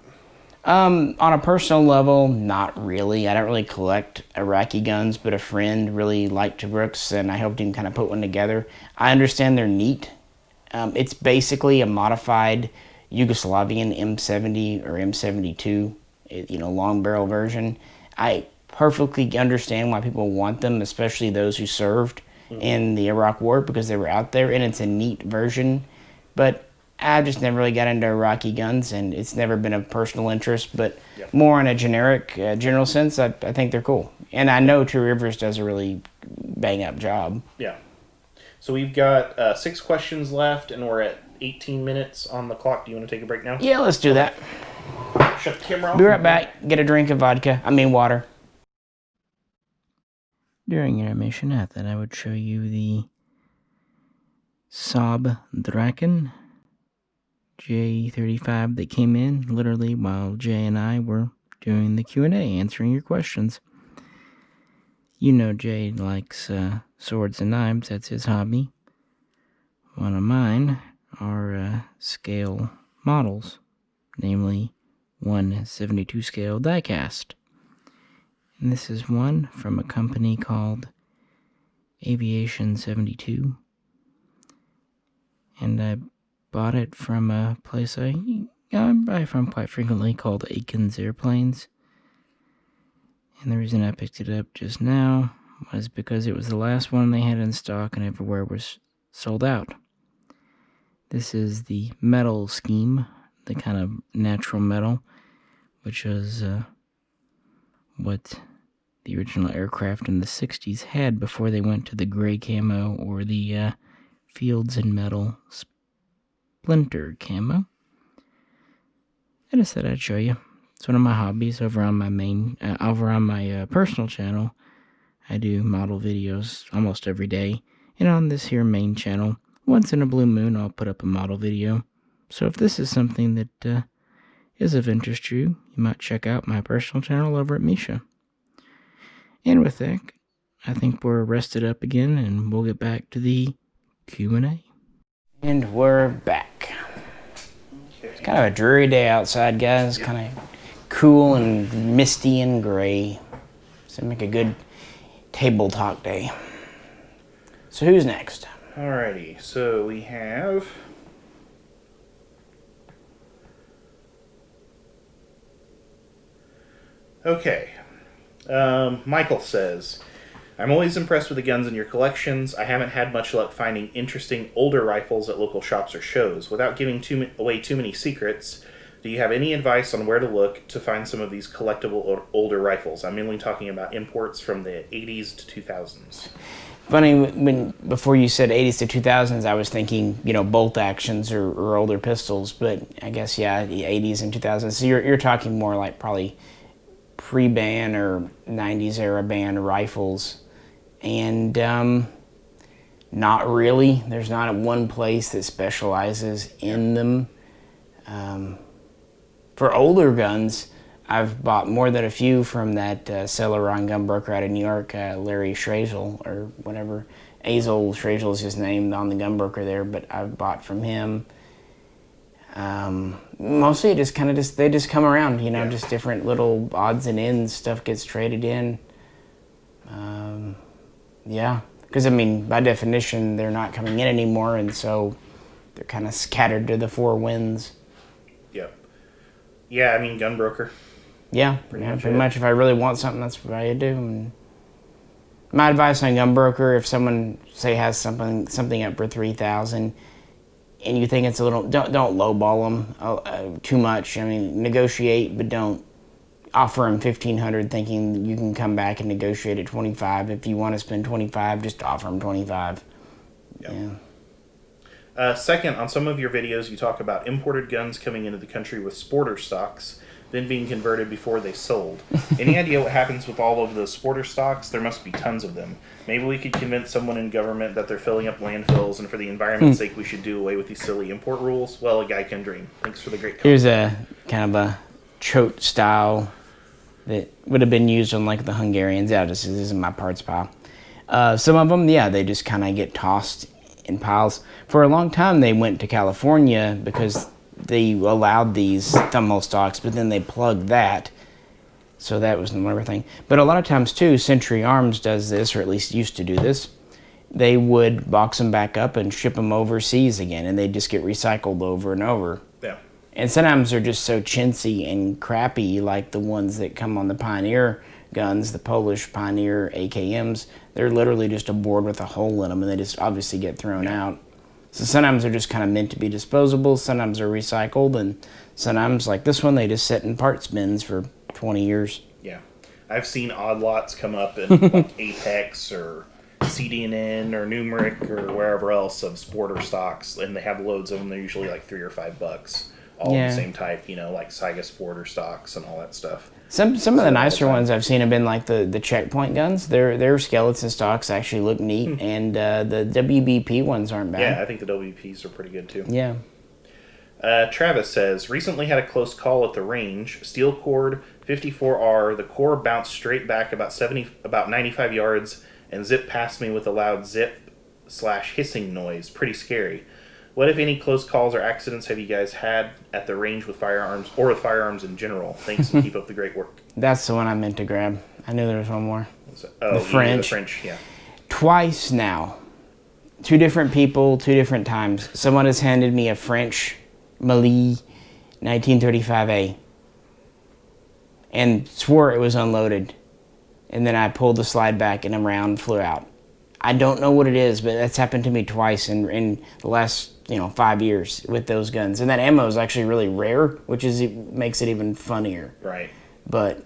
On a personal level, not really. I don't really collect Iraqi guns, but a friend really liked Tabuks, and I helped him kind of put one together. I understand they're neat. It's basically a modified Yugoslavian M70 or M72, long barrel version. I perfectly understand why people want them, especially those who served in the Iraq War because they were out there, and it's a neat version. But I just never really got into Iraqi guns, and it's never been a personal interest. But more in a general sense, I think they're cool. And I know Two Rivers does a really bang-up job. Yeah. So we've got 6 questions left, and we're at 18 minutes on the clock. Do you want to take a break now? Yeah, let's do that. Shut the camera off. Be right back. Get a drink of water. During intermission, I thought I would show you the Saab Draken J35 that came in literally while Jay and I were doing the Q&A, answering your questions. You know Jay likes swords and knives. That's his hobby. One of mine are scale models, namely 1/72 scale diecast. And this is one from a company called Aviation 72. And I bought it from a place I buy from quite frequently called Aikens Airplanes. And the reason I picked it up just now was because it was the last one they had in stock and everywhere was sold out. This is the metal scheme, the kind of natural metal, which was what the original aircraft in the 60s had before they went to the gray camo or the Fields and Metal splinter camo. I just thought I'd show you. It's one of my hobbies over on my personal channel. I do model videos almost every day, and on this here main channel, once in a blue moon, I'll put up a model video. So if this is something that is of interest to you, you might check out my personal channel over at Misha. And with that, I think we're rested up again, and we'll get back to the Q&A. And we're back. It's kind of a dreary day outside, guys. Kind of cool and misty and gray. So make a good table talk day. So who's next? Alrighty, so we have... Okay. Michael says, I'm always impressed with the guns in your collections. I haven't had much luck finding interesting older rifles at local shops or shows. Without giving away too many secrets, do you have any advice on where to look to find some of these collectible older rifles? I'm mainly talking about imports from the 80s to 2000s. Funny, before you said 80s to 2000s, I was thinking, bolt actions or older pistols, but I guess, the 80s and 2000s. So you're talking more like probably pre-ban or 90s era ban rifles. And not really. There's not one place that specializes in them. For older guns, I've bought more than a few from that seller on Gunbroker out of New York, Larry Schrazel, or whatever. Azel Schrazel is his name on the Gunbroker there, but I've bought from him. Mostly they just come around, just different little odds and ends, stuff gets traded in. Because by definition, they're not coming in anymore, and so they're kind of scattered to the four winds. Yep. Yeah, Gunbroker. Yeah, pretty much. If I really want something, that's what I do. And my advice on Gunbroker: if someone has something up for $3,000, and you think it's a little, don't lowball them too much. Negotiate, but don't offer them $1,500, thinking you can come back and negotiate at $2,500. If you want to spend $2,500, just offer them $2,500. Yep. Yeah. Second, on some of your videos, you talk about imported guns coming into the country with sporter stocks, then being converted before they sold. Any idea what happens with all of those sporter stocks? There must be tons of them. Maybe we could convince someone in government that they're filling up landfills, and for the environment's sake, we should do away with these silly import rules. Well, a guy can dream. Thanks for the great comment. Here's a kind of a chote style that would have been used on the Hungarians. This is in my parts pile. Some of them, they just kind of get tossed in piles. For a long time, they went to California because they allowed these thumbnail stocks, but then they plugged that. So that was another thing. But a lot of times, too, Century Arms does this, or at least used to do this. They would box them back up and ship them overseas again, and they just get recycled over and over. Yeah. And sometimes they're just so chintzy and crappy, like the ones that come on the Pioneer guns, the Polish Pioneer AKMs. They're literally just a board with a hole in them, and they just obviously get thrown out. So sometimes they're just kind of meant to be disposable, sometimes they're recycled, and sometimes, like this one, they just sit in parts bins for 20 years. Yeah. I've seen odd lots come up in like Apex or CDNN or Numeric or wherever else of sporter stocks, and they have loads of them. They're usually like $3 or $5, all the same type, like Saiga sporter stocks and all that stuff. Some of the nicer ones I've seen have been like the checkpoint guns. Their skeleton stocks actually look neat, and the WBP ones aren't bad. Yeah, I think the WBPs are pretty good too. Yeah. Travis says, recently had a close call at the range. Steel cord 54R. The core bounced straight back about 95 yards and zipped past me with a loud zip/hissing noise. Pretty scary. What, if any, close calls or accidents have you guys had at the range with firearms or with firearms in general? Thanks and keep up the great work. That's the one I meant to grab. I knew there was one more. The French. The French, yeah. Twice now. 2 different people, 2 different times. Someone has handed me a French Melee 1935A and swore it was unloaded. And then I pulled the slide back and a round flew out. I don't know what it is, but that's happened to me twice in the last 5 years with those guns. And that ammo is actually really rare, which makes it even funnier. Right. But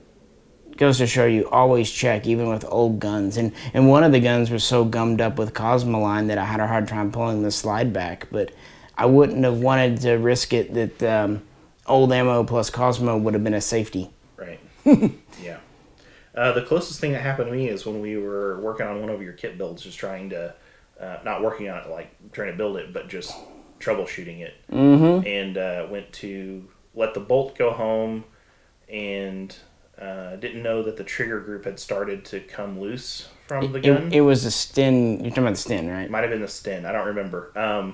it goes to show you, always check, even with old guns. And one of the guns was so gummed up with Cosmoline that I had a hard time pulling the slide back. But I wouldn't have wanted to risk it that old ammo plus Cosmo would have been a safety. Right. Yeah. The closest thing that happened to me is when we were working on one of your kit builds, just trying to, not working on it, like trying to build it, but just troubleshooting it. Mm-hmm. And went to let the bolt go home and didn't know that the trigger group had started to come loose from the gun. It was a Sten. You're talking about the Sten, right? It might have been the Sten. I don't remember.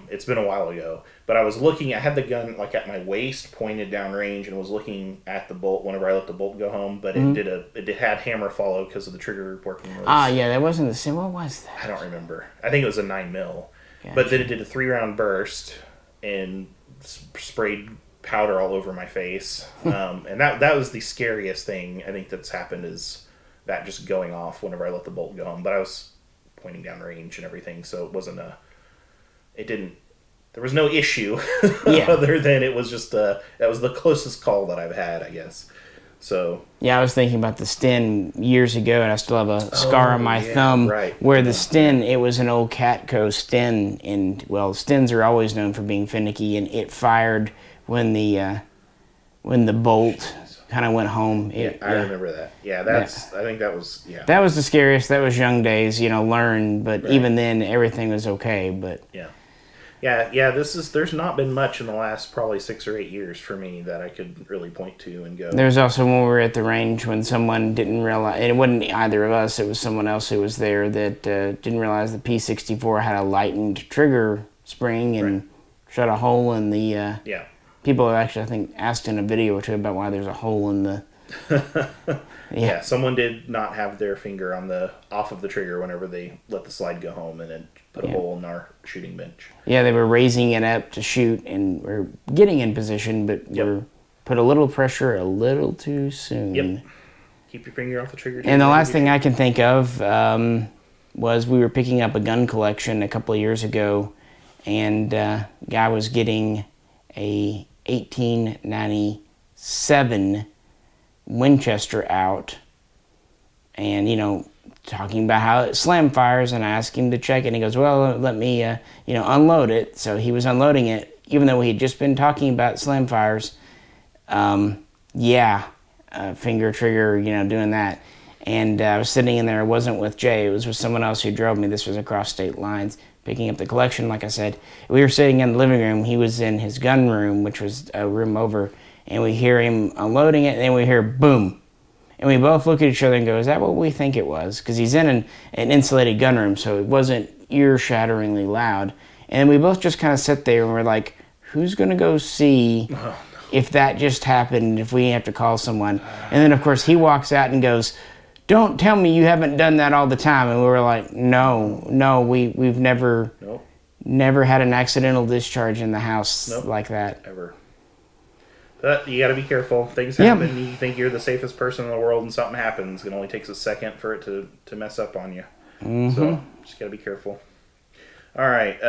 It's been a while ago. But I was looking. I had the gun like at my waist, pointed down range, and was looking at the bolt whenever I let the bolt go home. But it had hammer follow because of the trigger group working loose. Ah, yeah, that wasn't the Sten. What was that? I don't remember. I think it was a 9mm. Gotcha. But then it did a 3-round burst and sprayed powder all over my face. And that was the scariest thing I think that's happened, is that just going off whenever I let the bolt go home. But I was pointing down range and everything, so it wasn't there was no issue other than it was just that was the closest call that I've had, I guess. So yeah, I was thinking about the Sten years ago, and I still have a scar on my thumb where the Sten, it was an old Catco Sten, and well, Stens are always known for being finicky, and it fired when the bolt kind of went home. I remember that. Yeah, I think that was, that was the scariest. That was young days, learn, but even then everything was okay. But there's not been much in the last probably 6 or 8 years for me that I could really point to and go. There's also when we were at the range when someone didn't realize, and it wasn't either of us, it was someone else who was there that didn't realize the P64 had a lightened trigger spring and shot a hole in the people have actually, I think, asked in a video or two about why there's a hole in the someone did not have their finger off of the trigger whenever they let the slide go home and then put a hole in our shooting bench. Yeah, they were raising it up to shoot and were getting in position, but were put a little pressure a little too soon. Yep. Keep your finger off the trigger. And the last thing I can think of was we were picking up a gun collection a couple of years ago, and guy was getting a 1897 Winchester out, and talking about how it slam fires, and I asked him to check it, and he goes, well, let me unload it. So he was unloading it, even though we had just been talking about slam fires. Finger trigger, doing that. And I was sitting in there. It wasn't with Jay, it was with someone else who drove me. This was across state lines, picking up the collection. Like I said, we were sitting in the living room. He was in his gun room, which was a room over, and we hear him unloading it, and then we hear boom. And we both look at each other and go, is that what we think it was? Because he's in an insulated gun room, so it wasn't ear-shatteringly loud. And we both just kind of sit there and we're like, who's going to go see if that just happened, if we have to call someone? And then, of course, he walks out and goes, don't tell me you haven't done that all the time. And we were like, no, we've never had an accidental discharge in the house like that. Ever. But you got to be careful. Things Yep. happen. You think you're the safest person in the world, and something happens. It only takes a second for it to mess up on you. So just got to be careful. All right.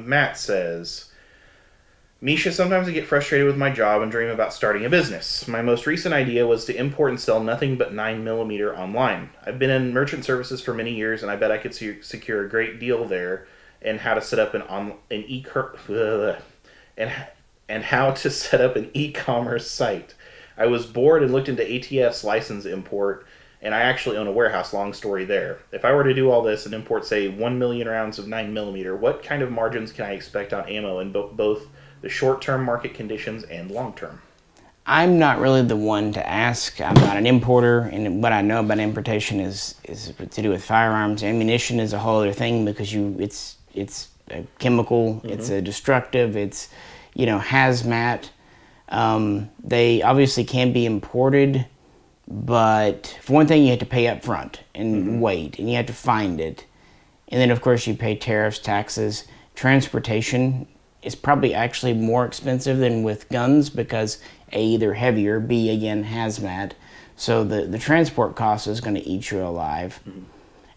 Matt says, Misha, sometimes I get frustrated with my job and dream about starting a business. My most recent idea was to import and sell nothing but 9mm online. I've been in merchant services for many years, and I bet I could secure a great deal there, and how to set up and how to set up an e-commerce site. I was bored and looked into ATF's license import, and I actually own a warehouse. Long story there. If I were to do all this and import, say, 1 million rounds of 9mm, what kind of margins can I expect on ammo in both the short-term market conditions and long-term? I'm not really the one to ask. I'm not an importer, and what I know about importation is to do with firearms. Ammunition is a whole other thing because it's a chemical, it's a destructive, it's hazmat. They obviously can be imported, but for one thing, you have to pay up front and wait, and you have to find it, and then of course you pay tariffs, taxes, transportation. Is probably actually more expensive than with guns because A, they're heavier, B, again, hazmat. So the transport cost is going to eat you alive.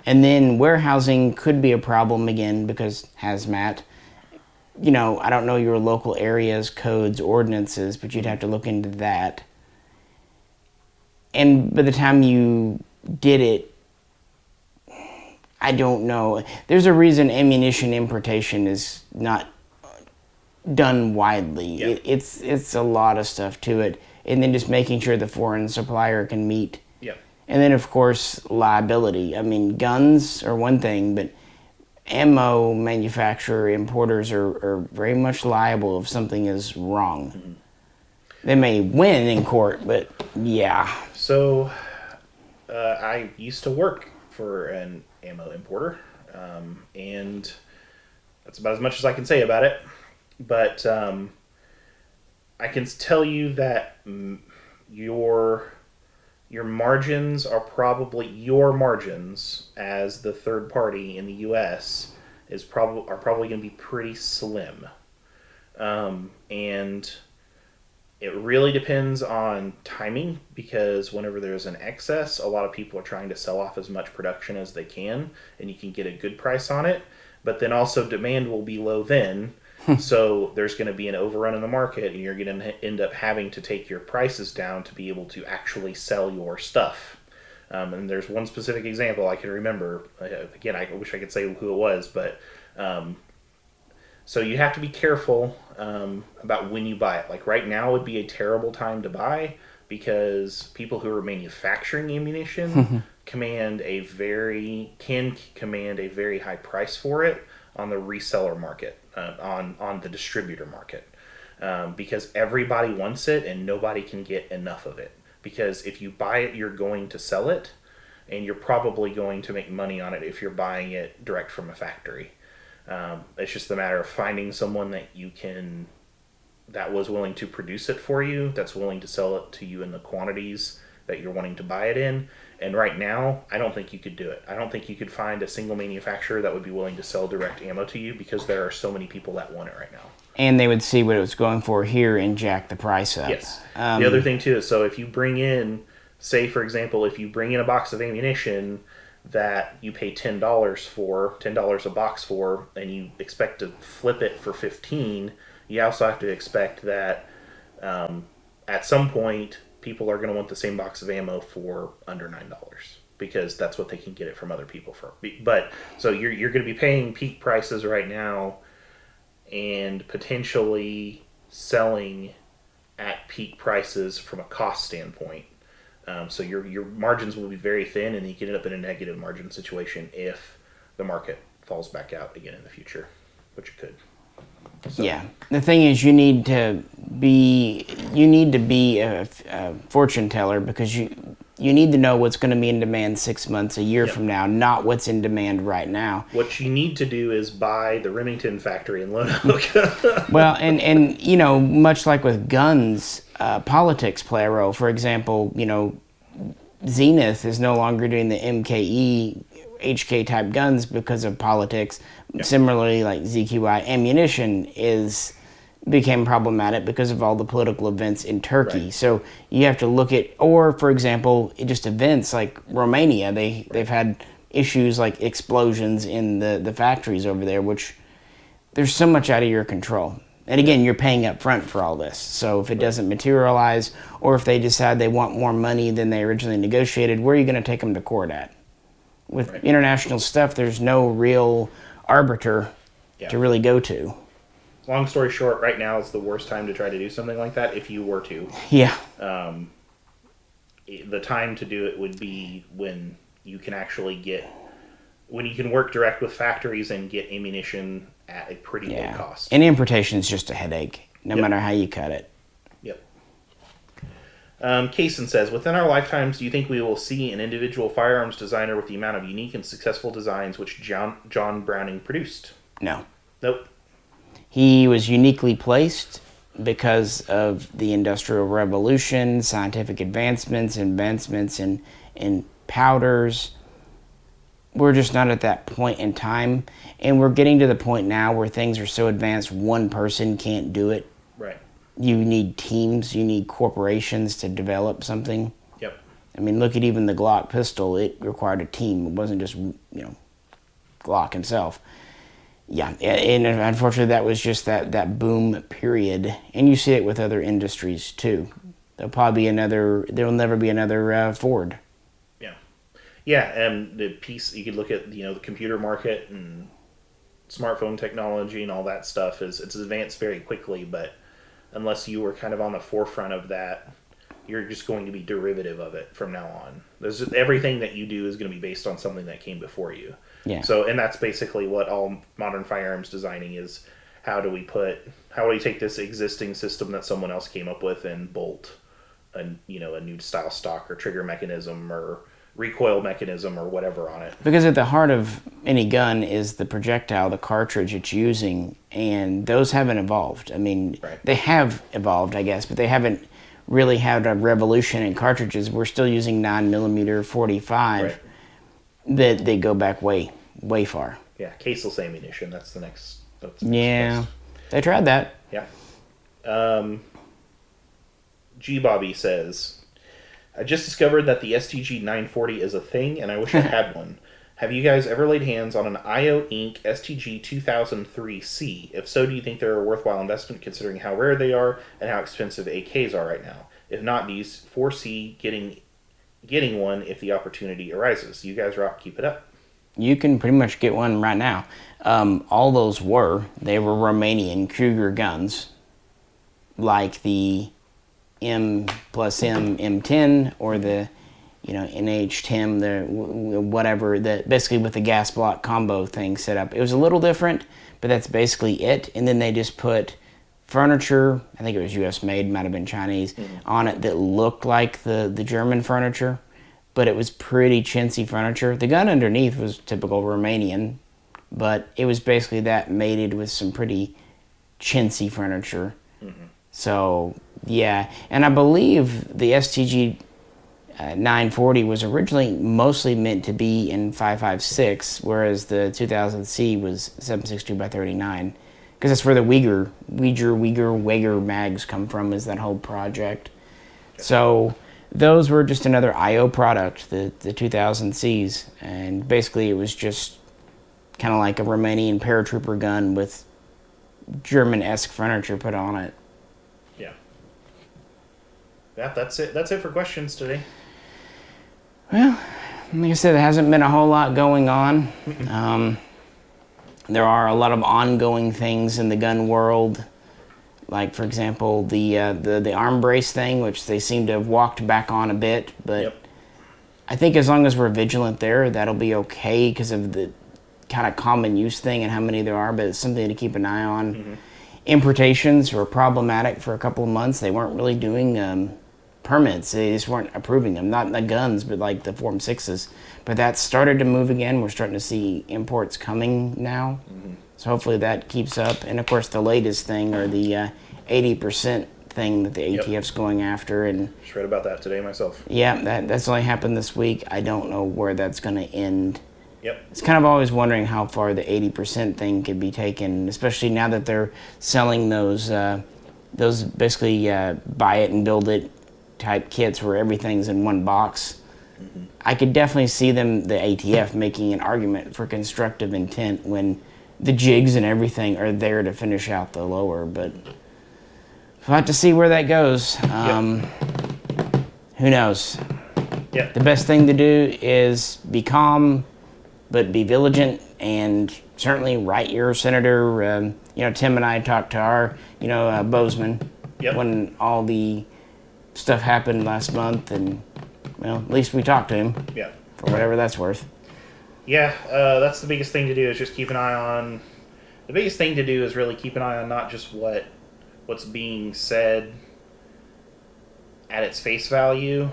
And then warehousing could be a problem again because hazmat. I don't know your local areas, codes, ordinances, but you'd have to look into that. And by the time you did it, I don't know. There's a reason ammunition importation is not done widely. Yeah. It's a lot of stuff to it, and then just making sure the foreign supplier can meet. Yeah. And then of course liability. I mean, guns are one thing, but ammo manufacturer importers are very much liable if something is wrong. They may win in court, but yeah. So I used to work for an ammo importer, and that's about as much as I can say about it. But I can tell you that your margins are as the third party in the U.S. are probably going to be pretty slim, and it really depends on timing, because whenever there's an excess, a lot of people are trying to sell off as much production as they can, and you can get a good price on it. But then also demand will be low then. So there's going to be an overrun in the market, and you're going to end up having to take your prices down to be able to actually sell your stuff. And there's one specific example I can remember. Again, I wish I could say who it was, but so you have to be careful about when you buy it. Like right now would be a terrible time to buy because people who are manufacturing ammunition can command a very high price for it on the reseller market. On the distributor market, because everybody wants it and nobody can get enough of it. Because if you buy it, you're going to sell it, and you're probably going to make money on it if you're buying it direct from a factory. It's just a matter of finding someone that was willing to produce it for you, that's willing to sell it to you in the quantities that you're wanting to buy it in. And right now, I don't think you could do it. I don't think you could find a single manufacturer that would be willing to sell direct ammo to you because there are so many people that want it right now. And they would see what it was going for here and jack the price up. Yes. The other thing, too, is so if you bring in, say, for example, if you bring in a box of ammunition that you pay $10 a box for, and you expect to flip it for $15, you also have to expect that at some point, people are going to want the same box of ammo for under $9 because that's what they can get it from other people for. But so you're going to be paying peak prices right now and potentially selling at peak prices from a cost standpoint. So your margins will be very thin, and you can end up in a negative margin situation if the market falls back out again in the future, which it could. So. Yeah, the thing is, you need to be a fortune teller because you need to know what's going to be in demand 6 months, a year from now, not what's in demand right now. What you need to do is buy the Remington factory in Lone Oak. Well, and much like with guns, politics play a role. For example, Zenith is no longer doing the MKE HK type guns because of politics. Yep. Similarly, like ZQI ammunition is became problematic because of all the political events in Turkey. Right. So you have to look at, or for example, just events like Romania. They've had issues like explosions in the factories over there, which there's so much out of your control. And again, you're paying up front for all this. So if it doesn't materialize, or if they decide they want more money than they originally negotiated, where are you going to take them to court at? With international stuff, there's no real arbiter to really go to. Long story short, right now is the worst time to try to do something like that if you were to. Yeah. The time to do it would be when you can actually when you can work direct with factories and get ammunition at a pretty low cost. And importation is just a headache, no matter how you cut it. Yep. Kaysen says, within our lifetimes, do you think we will see an individual firearms designer with the amount of unique and successful designs which John Browning produced? No. Nope. He was uniquely placed because of the Industrial Revolution, scientific advancements in powders. We're just not at that point in time. And we're getting to the point now where things are so advanced, one person can't do it. Right. You need teams, you need corporations to develop something. Yep. I mean, look at even the Glock pistol. It required a team. It wasn't just, Glock himself. Yeah, and unfortunately that was just that boom period. And you see it with other industries too. There'll never be another Ford. Yeah, and the piece, you could look at, the computer market and smartphone technology and all that stuff it's advanced very quickly, but unless you were kind of on the forefront of that, you're just going to be derivative of it from now on. Everything that you do is going to be based on something that came before you. Yeah. So, and that's basically what all modern firearms designing is. How do we take this existing system that someone else came up with and bolt a new style stock or trigger mechanism or recoil mechanism or whatever on it. Because at the heart of any gun is the projectile, the cartridge it's using, and those haven't evolved. I mean, They have evolved, I guess, but they haven't really had a revolution in cartridges. We're still using 9mm 45 that they go back way far. Yeah, caseless ammunition. That's the next. Yeah, they tried that. Yeah. G Bobby says, I just discovered that the STG 940 is a thing, and I wish I had one. Have you guys ever laid hands on an IO Inc. STG 2003C? If so, do you think they're a worthwhile investment considering how rare they are and how expensive AKs are right now? If not, do you foresee getting one if the opportunity arises? You guys rock, keep it up. You can pretty much get one right now. All those were Romanian Kruger guns, like the M plus M M10 or the NH10, the whatever, basically with the gas block combo thing set up. It was a little different, but that's basically it. And then they just put furniture, I think it was US made, might have been Chinese, on it that looked like the German furniture, but it was pretty chintzy furniture. The gun underneath was typical Romanian, but it was basically that mated with some pretty chintzy furniture. So, yeah, and I believe the STG 940 was originally mostly meant to be in 5.56, whereas the 2000C was 7.62 by 39, because that's where the Uyghur mags come from, is that whole project. So those were just another IO product, the 2000Cs, and basically it was just kind of like a Romanian paratrooper gun with German-esque furniture put on it. Yeah, that's it. That's it for questions today. Well, like I said, there hasn't been a whole lot going on. There are a lot of ongoing things in the gun world, like, for example, the arm brace thing, which they seem to have walked back on a bit. But I think as long as we're vigilant there, that'll be okay because of the kind of common use thing and how many there are, but it's something to keep an eye on. Importations were problematic for a couple of months. They weren't really doing permits. They just weren't approving them. Not the guns, but like the Form 6s. But that started to move again. We're starting to see imports coming now. So hopefully that keeps up. And of course the latest thing are the 80% thing that the ATF's going after. And just read about that today myself. Yeah, that's only happened this week. I don't know where that's going to end. Yep. It's kind of always wondering how far the 80% thing could be taken, especially now that they're selling those basically buy it and build it type kits where everything's in one box. Mm-hmm. I could definitely see them, the ATF, making an argument for constructive intent when the jigs and everything are there to finish out the lower, but we'll have to see where that goes. Who knows? Yep. The best thing to do is be calm, but be vigilant, and certainly write your senator. Tim and I talked to our, Bozeman when all the stuff happened last month, and at least we talked to him. Yeah. For whatever that's worth. Yeah, that's the biggest thing to do is just keep an eye on. The biggest thing to do is really keep an eye on not just what's being said at its face value,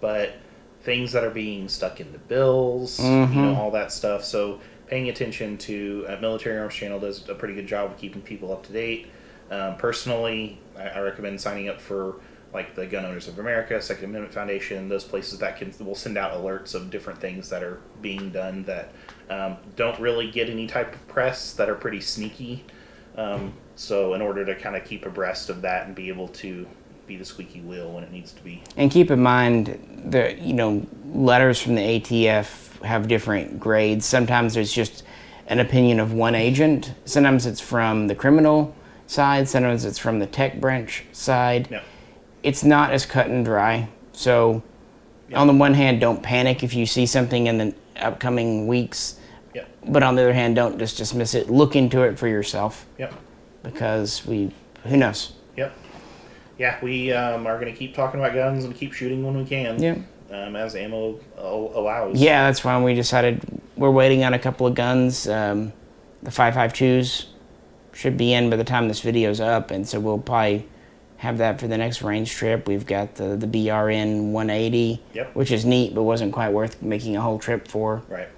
but things that are being stuck in the bills, all that stuff. So paying attention to Military Arms Channel does a pretty good job of keeping people up to date. Personally, I recommend signing up for like the Gun Owners of America, Second Amendment Foundation, those places that will send out alerts of different things that are being done that don't really get any type of press, that are pretty sneaky. So in order to kind of keep abreast of that and be able to be the squeaky wheel when it needs to be. And keep in mind that, letters from the ATF have different grades. Sometimes there's just an opinion of one agent. Sometimes it's from the criminal side. Sometimes it's from the tech branch side. No. It's not as cut and dry. So on the one hand, don't panic if you see something in the upcoming weeks. Yep. But on the other hand, don't just dismiss it. Look into it for yourself. Yep. Because who knows? Yep. Yeah, we are going to keep talking about guns and keep shooting when we can. Yeah. As ammo allows. Yeah, that's why we decided we're waiting on a couple of guns. The 5.52s should be in by the time this video's up, and so we'll probably have that for the next range trip. We've got the BRN 180, which is neat, but wasn't quite worth making a whole trip for. Right.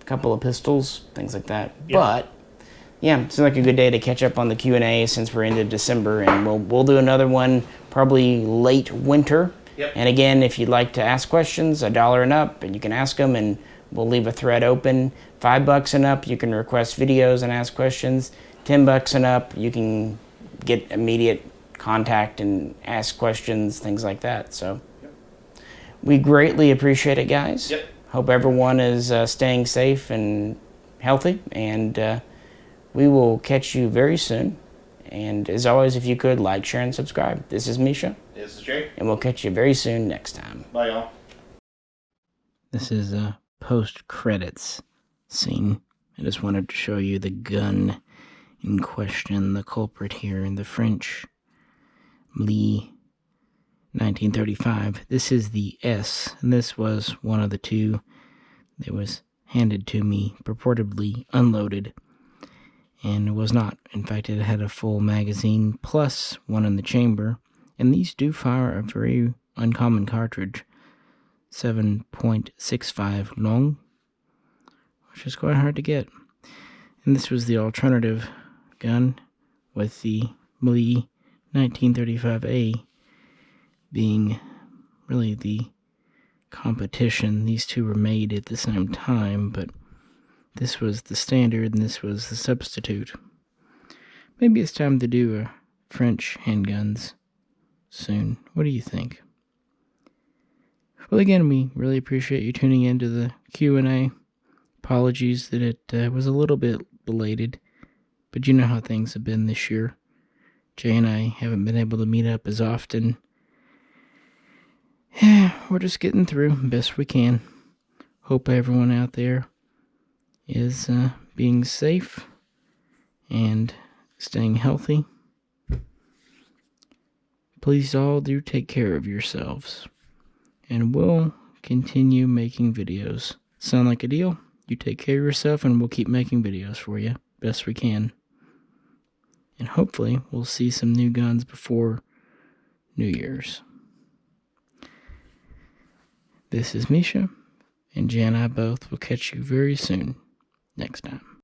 A couple of pistols, things like that. Yep. But yeah, it seems like a good day to catch up on the Q&A since we're into December, and we'll do another one probably late winter. Yep. And again, if you'd like to ask questions, $1 and up, and you can ask them, and we'll leave a thread open. $5 and up, you can request videos and ask questions. $10 and up, you can get immediate contact and ask questions, things like that. So we greatly appreciate it, guys. Yep. Hope everyone is staying safe and healthy, and we will catch you very soon. And as always, if you could, like, share, and subscribe. This is Misha. This is Jay. And we'll catch you very soon next time. Bye, y'all. This is a post-credits scene. I just wanted to show you the gun in question, the culprit here in the French Lee 1935. This is the S, and this was one of the two that was handed to me, purportedly unloaded, and it was not. In fact, it had a full magazine plus one in the chamber, and these do fire a very uncommon cartridge, 7.65 long, which is quite hard to get. And this was the alternative gun, with the Lee 1935A being really the competition. These two were made at the same time, but this was the standard and this was the substitute. Maybe it's time to do a French handguns soon. What do you think? Well, again, we really appreciate you tuning into the Q&A. Apologies that it was a little bit belated, but you know how things have been this year. Jay and I haven't been able to meet up as often. Yeah, we're just getting through best we can. Hope everyone out there is being safe and staying healthy. Please all do take care of yourselves. And we'll continue making videos. Sound like a deal? You take care of yourself and we'll keep making videos for you best we can. And hopefully we'll see some new guns before New Year's. This is Misha, and Jan and I both will catch you very soon next time.